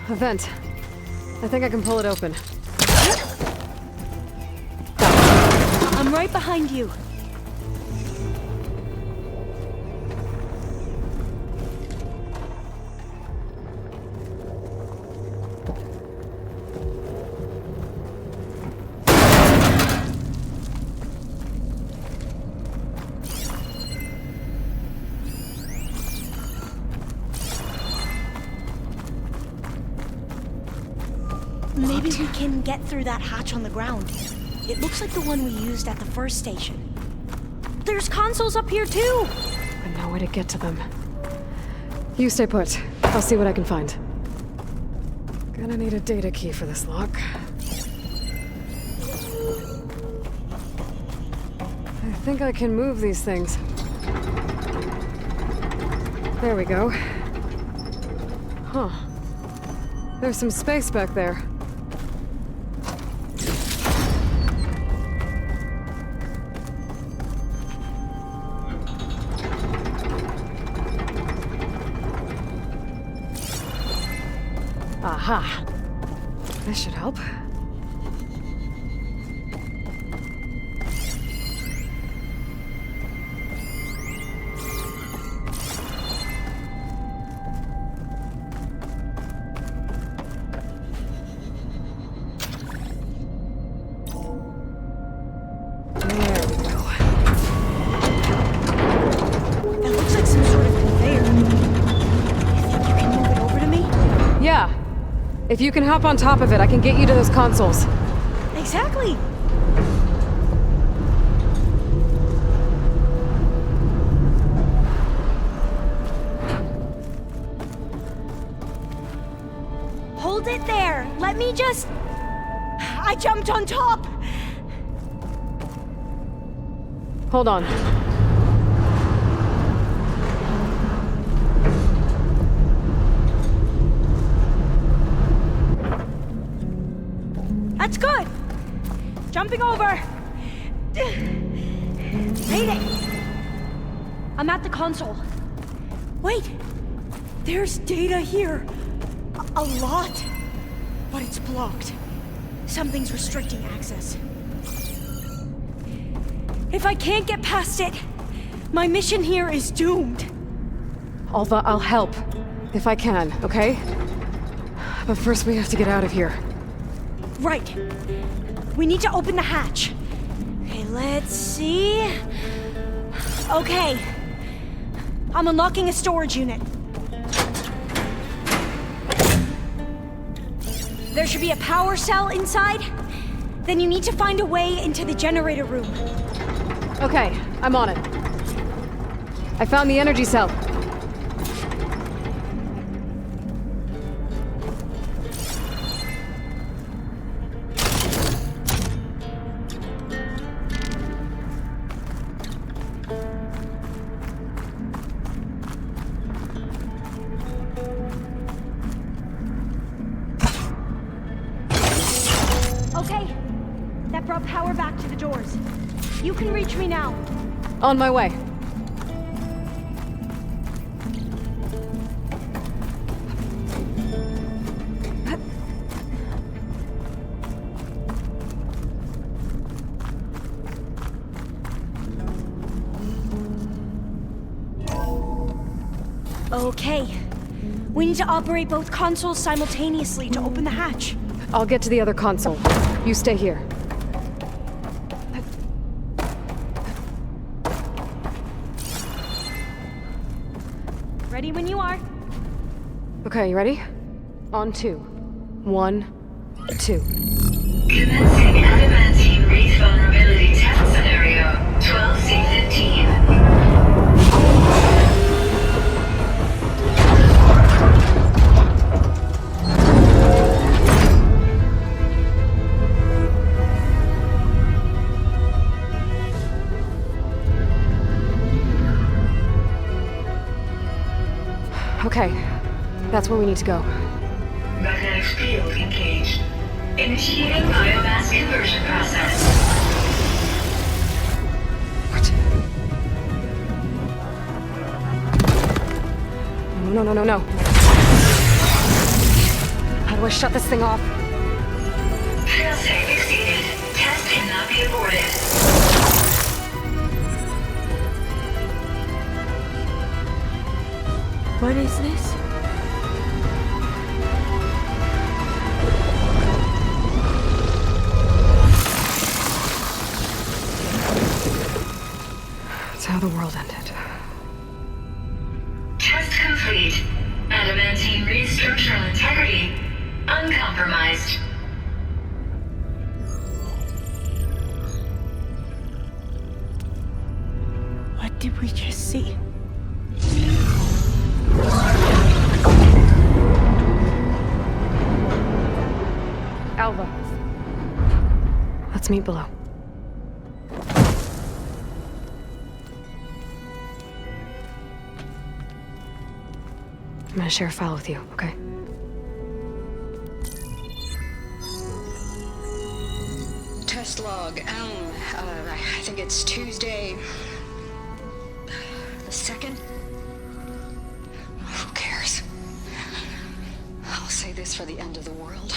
A vent. I think I can pull it open. I'm right behind you. Maybe we can get through that hatch on the ground. It looks like the one we used at the first station. There's consoles up here too! But no way to get to them. You stay put. I'll see what I can find. Gonna need a data key for this lock. I think I can move these things. There we go. Huh. There's some space back there. Aha! This should help. If you can hop on top of it, I can get you to those consoles. Exactly! Hold it there! Let me just... I jumped on top! Hold on. That's good! Jumping over! Made it! I'm at the console. Wait! There's data here! A lot! But it's blocked. Something's restricting access. If I can't get past it, my mission here is doomed. Alva, I'll help. If I can, okay? But first we have to get out of here. Right. We need to open the hatch. Okay, let's see. Okay. I'm unlocking a storage unit. There should be a power cell inside. Then you need to find a way into the generator room. Okay, I'm on it. I found the energy cell. You can reach me now. On my way. Okay. We need to operate both consoles simultaneously to open the hatch. I'll get to the other console. You stay here. Ready when you are. Okay, you ready? On 2. 1, 2. Commencing adamantine wreath vulnerability test scenario 12C15. Okay, that's where we need to go. Magnetic field engaged. Initiating biomass conversion process. What? No. How do I shut this thing off? Failsafe exceeded. Test cannot be aborted. What is this? It's how the world ended. Test complete. Adamantine wreath structural integrity uncompromised. What did we just see? Alva. Let's meet below. I'm gonna share a file with you, okay? Test log, I think it's Tuesday the 2nd? Who cares? I'll say this for the end of the world.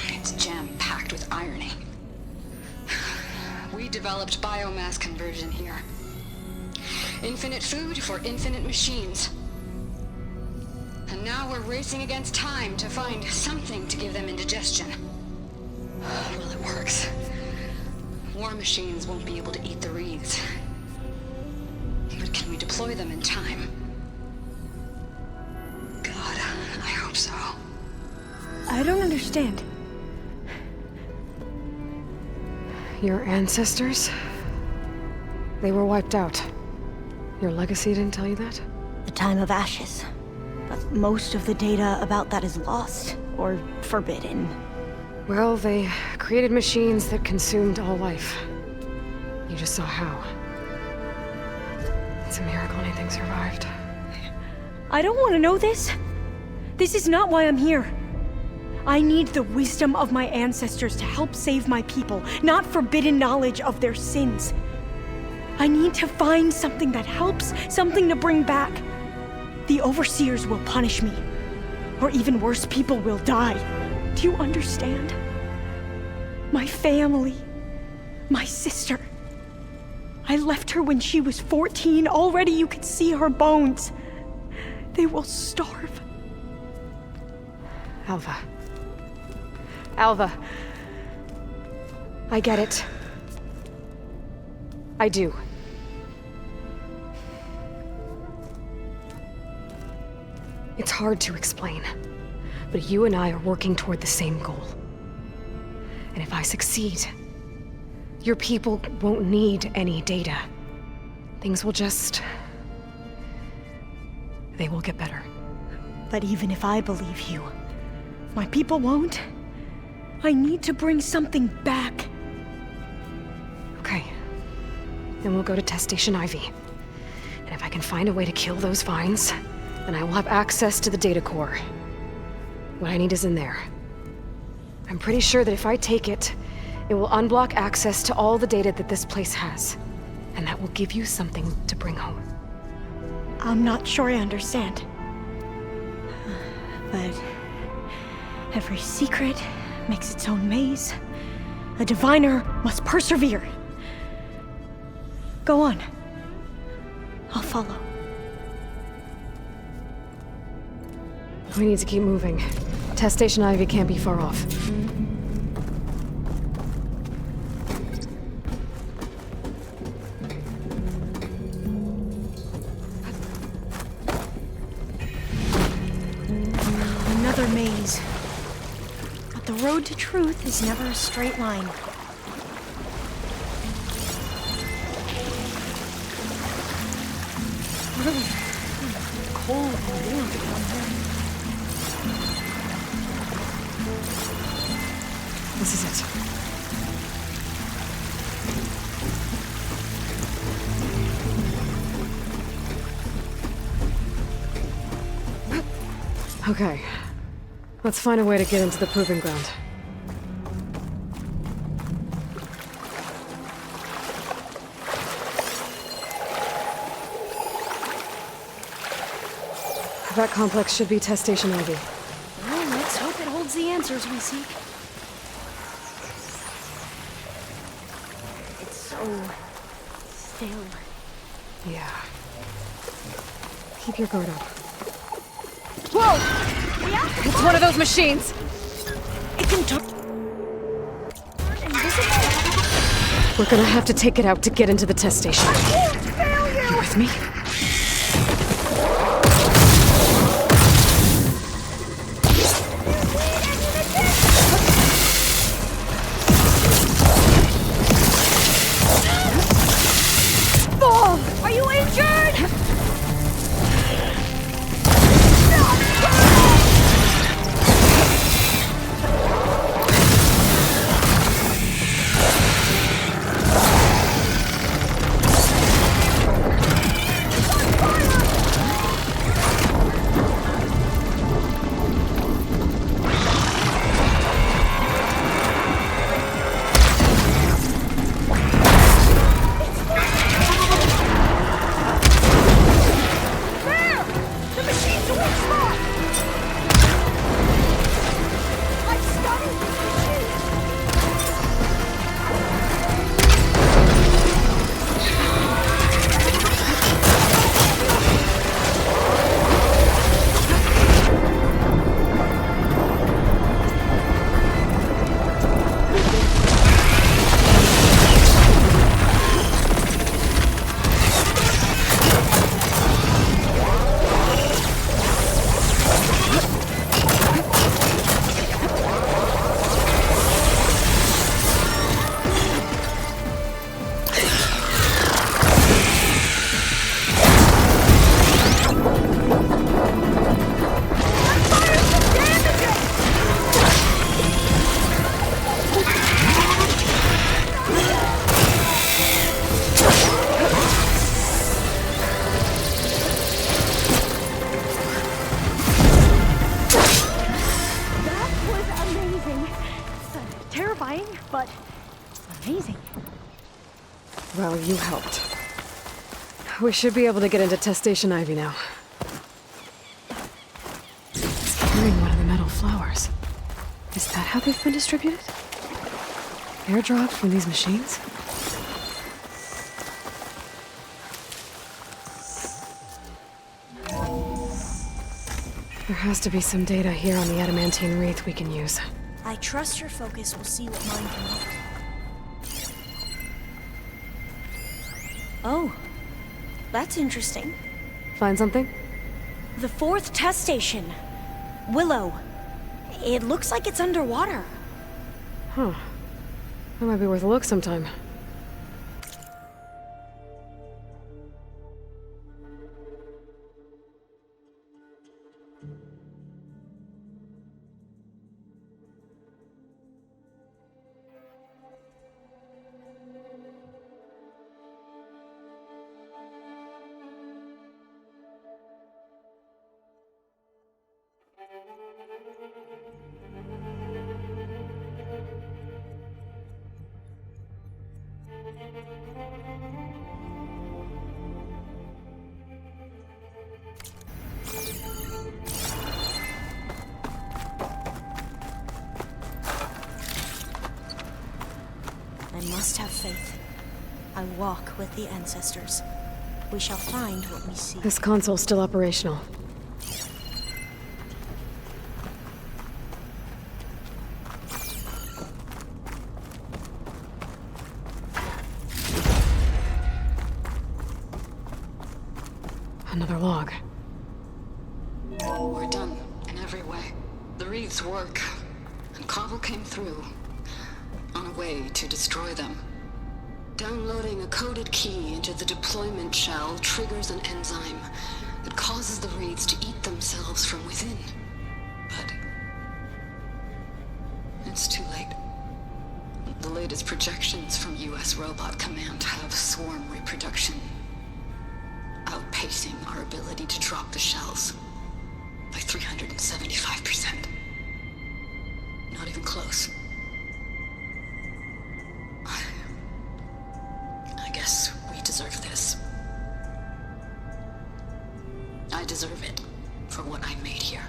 It's jam-packed with irony. We developed biomass conversion here. Infinite food for infinite machines. And now we're racing against time to find something to give them indigestion. Well, it works. War machines won't be able to eat the wreaths. But can we deploy them in time? God, I hope so. I don't understand. Your ancestors? They were wiped out. Your legacy didn't tell you that? The time of ashes. But most of the data about that is lost, or forbidden. Well, they created machines that consumed all life. You just saw how. It's a miracle anything survived. I don't want to know this. This is not why I'm here. I need the wisdom of my ancestors to help save my people, not forbidden knowledge of their sins. I need to find something that helps, something to bring back. The overseers will punish me. Or even worse, people will die. Do you understand? My family. My sister. I left her when she was 14. Already you could see her bones. They will starve. Alva. Alva. I get it. I do. It's hard to explain, but you and I are working toward the same goal. And if I succeed, your people won't need any data. Things will just... they will get better. But even if I believe you, my people won't. I need to bring something back. Okay. Then we'll go to Test Station Ivy. And if I can find a way to kill those vines, then I will have access to the data core. What I need is in there. I'm pretty sure that if I take it It will unblock access to all the data that this place has. And that will give you something to bring home. I'm not sure I understand. But every secret makes its own maze. A diviner must persevere. Go on. I'll follow. We need to keep moving. Test Station Ivy can't be far off. Another maze. But the road to truth is never a straight line. Really cold and warm down here. This is it. Okay. Let's find a way to get into the proving ground. That complex should be Test Station Ivy. Well, let's hope it holds the answers we seek. It's so still. Yeah. Keep your guard up. Whoa! Yeah? It's one of those machines! It can turn invisible. We're gonna have to take it out to get into the test station. I won't fail you! You with me? Are you injured? But amazing. Well, you helped. We should be able to get into Test Station Ivy now. It's carrying one of the metal flowers. Is that how they've been distributed? Airdropped from these machines? There has to be some data here on the adamantine wreath we can use. I trust your focus will see what mine can look. Oh, that's interesting. Find something? The 4th test station. Willow. It looks like it's underwater. Huh. That might be worth a look sometime. must have faith. I walk with the ancestors. We shall find what we see. This console's still operational. Another log. We're done in every way. The reeds work, and Cobble came through on a way to destroy them. Downloading a coded key into the deployment shell triggers an enzyme that causes the reeds to eat themselves from within. But it's too late. The latest projections from US Robot Command have swarm reproduction outpacing our ability to drop the shells by 375%. Not even close. I guess we deserve this. I deserve it for what I made here.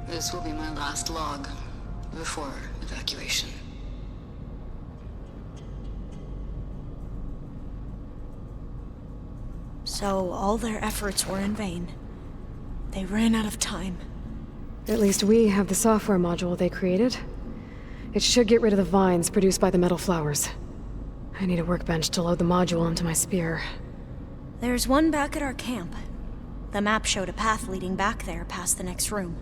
This will be my last log before evacuation. So all their efforts were in vain. They ran out of time. At least we have the software module they created. It should get rid of the vines produced by the metal flowers. I need a workbench to load the module onto my spear. There's one back at our camp. The map showed a path leading back there past the next room.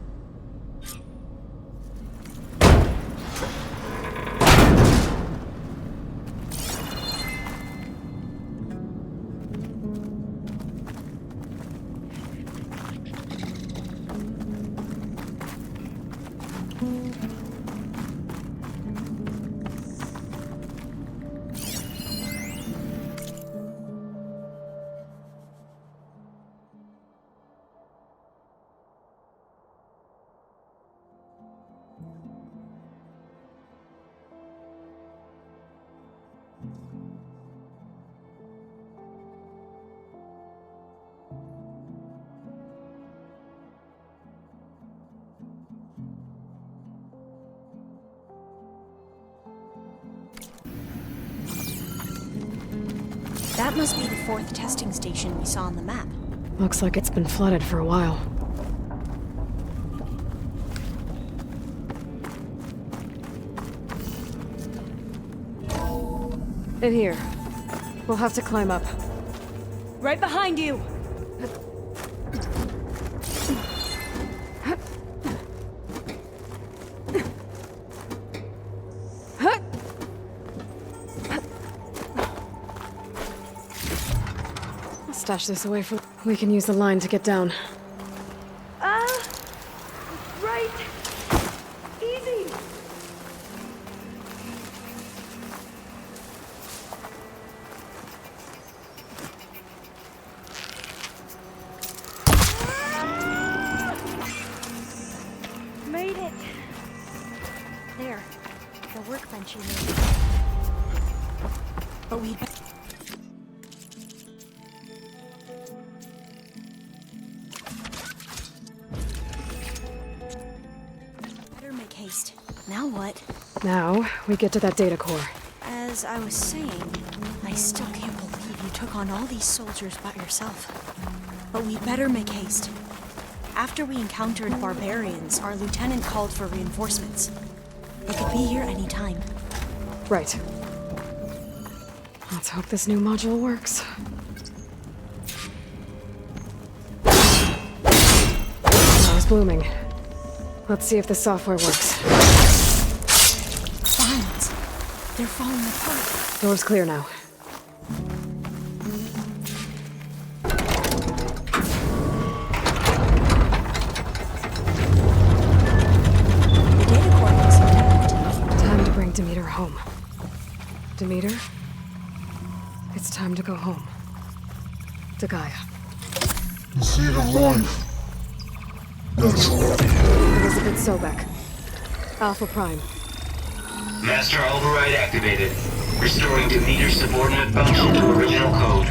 That must be the 4th testing station we saw on the map. Looks like it's been flooded for a while. In here. We'll have to climb up. Right behind you! Stash this away from... We can use the line to get down. Right! Easy! Made it! There. The workbench you made. But we... Now what? Now, we get to that data core. As I was saying, I still can't believe you took on all these soldiers by yourself. But we'd better make haste. After we encountered barbarians, our lieutenant called for reinforcements. They could be here any time. Right. Let's hope this new module works. I was blooming. Let's see if the software works. Vines. They're falling apart. Door's clear now. The data core is intact. Time to bring Demeter home. Demeter? It's time to go home. To Gaia. The seed of life. That's all. Elisabet Sobeck. Alpha Prime. Master override activated. Restoring Demeter's subordinate function to original code.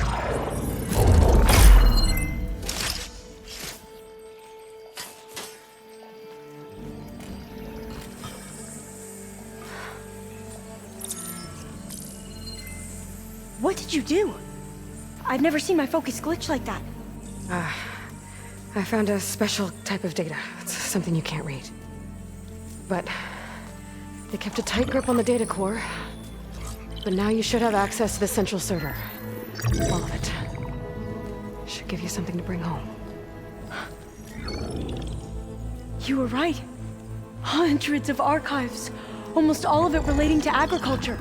What did you do? I've never seen my focus glitch like that. I found a special type of data. It's something you can't read. But they kept a tight grip on the data core. But now you should have access to the central server. All of it. Should give you something to bring home. You were right. Hundreds of archives. Almost all of it relating to agriculture.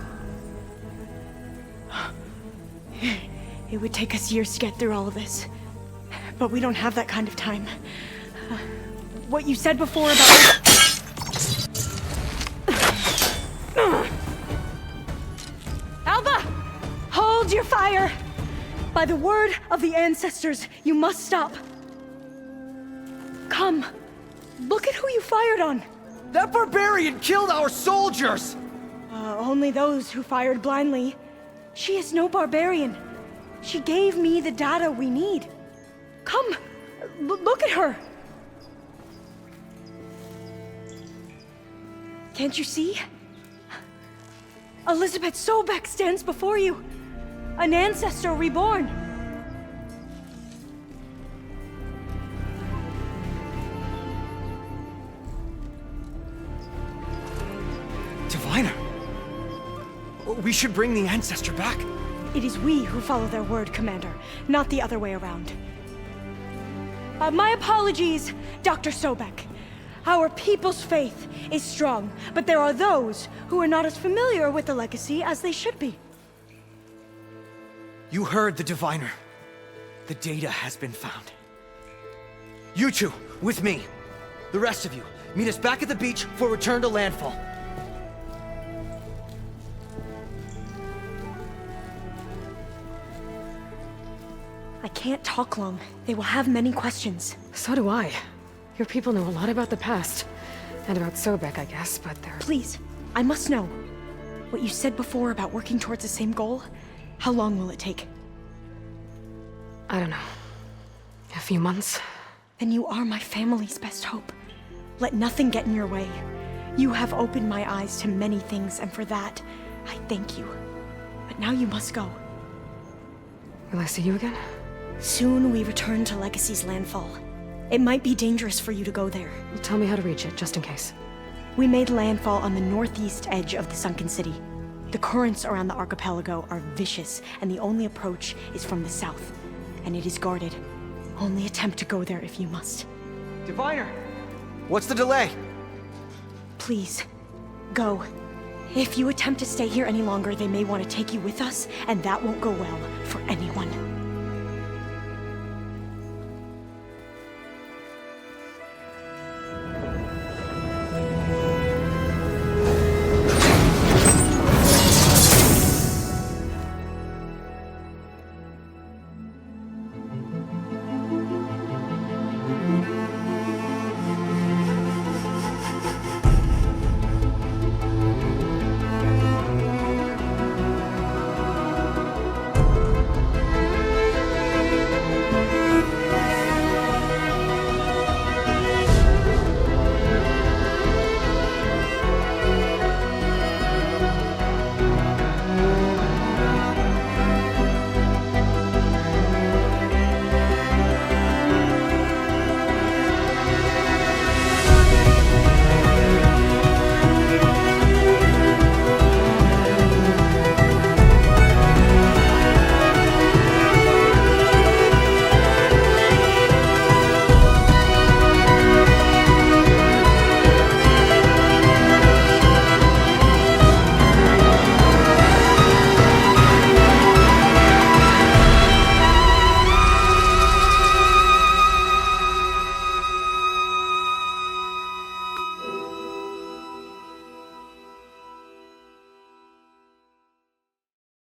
It would take us years to get through all of this. But we don't have that kind of time. What you said before about... Alba! Hold your fire! By the word of the ancestors, you must stop. Come. Look at who you fired on. That barbarian killed our soldiers! Only those who fired blindly. She is no barbarian. She gave me the data we need. Come, look at her. Can't you see? Elisabet Sobeck stands before you. An ancestor reborn. Diviner! We should bring the ancestor back. It is we who follow their word, Commander, not the other way around. My apologies, Dr. Sobeck. Our people's faith is strong, but there are those who are not as familiar with the legacy as they should be. You heard the Diviner. The data has been found. You two, with me. The rest of you, meet us back at the beach for return to landfall. I can't talk long. They will have many questions. So do I. Your people know a lot about the past. And about Sobeck, I guess, but they're... Please, I must know. What you said before about working towards the same goal, how long will it take? I don't know. A few months? Then you are my family's best hope. Let nothing get in your way. You have opened my eyes to many things, and for that, I thank you. But now you must go. Will I see you again? Soon we return to Legacy's landfall. It might be dangerous for you to go there. Well, tell me how to reach it, just in case. We made landfall on the northeast edge of the sunken city. The currents around the archipelago are vicious, and the only approach is from the south. And it is guarded. Only attempt to go there if you must. Diviner! What's the delay? Please, go. If you attempt to stay here any longer, they may want to take you with us, and that won't go well for anyone.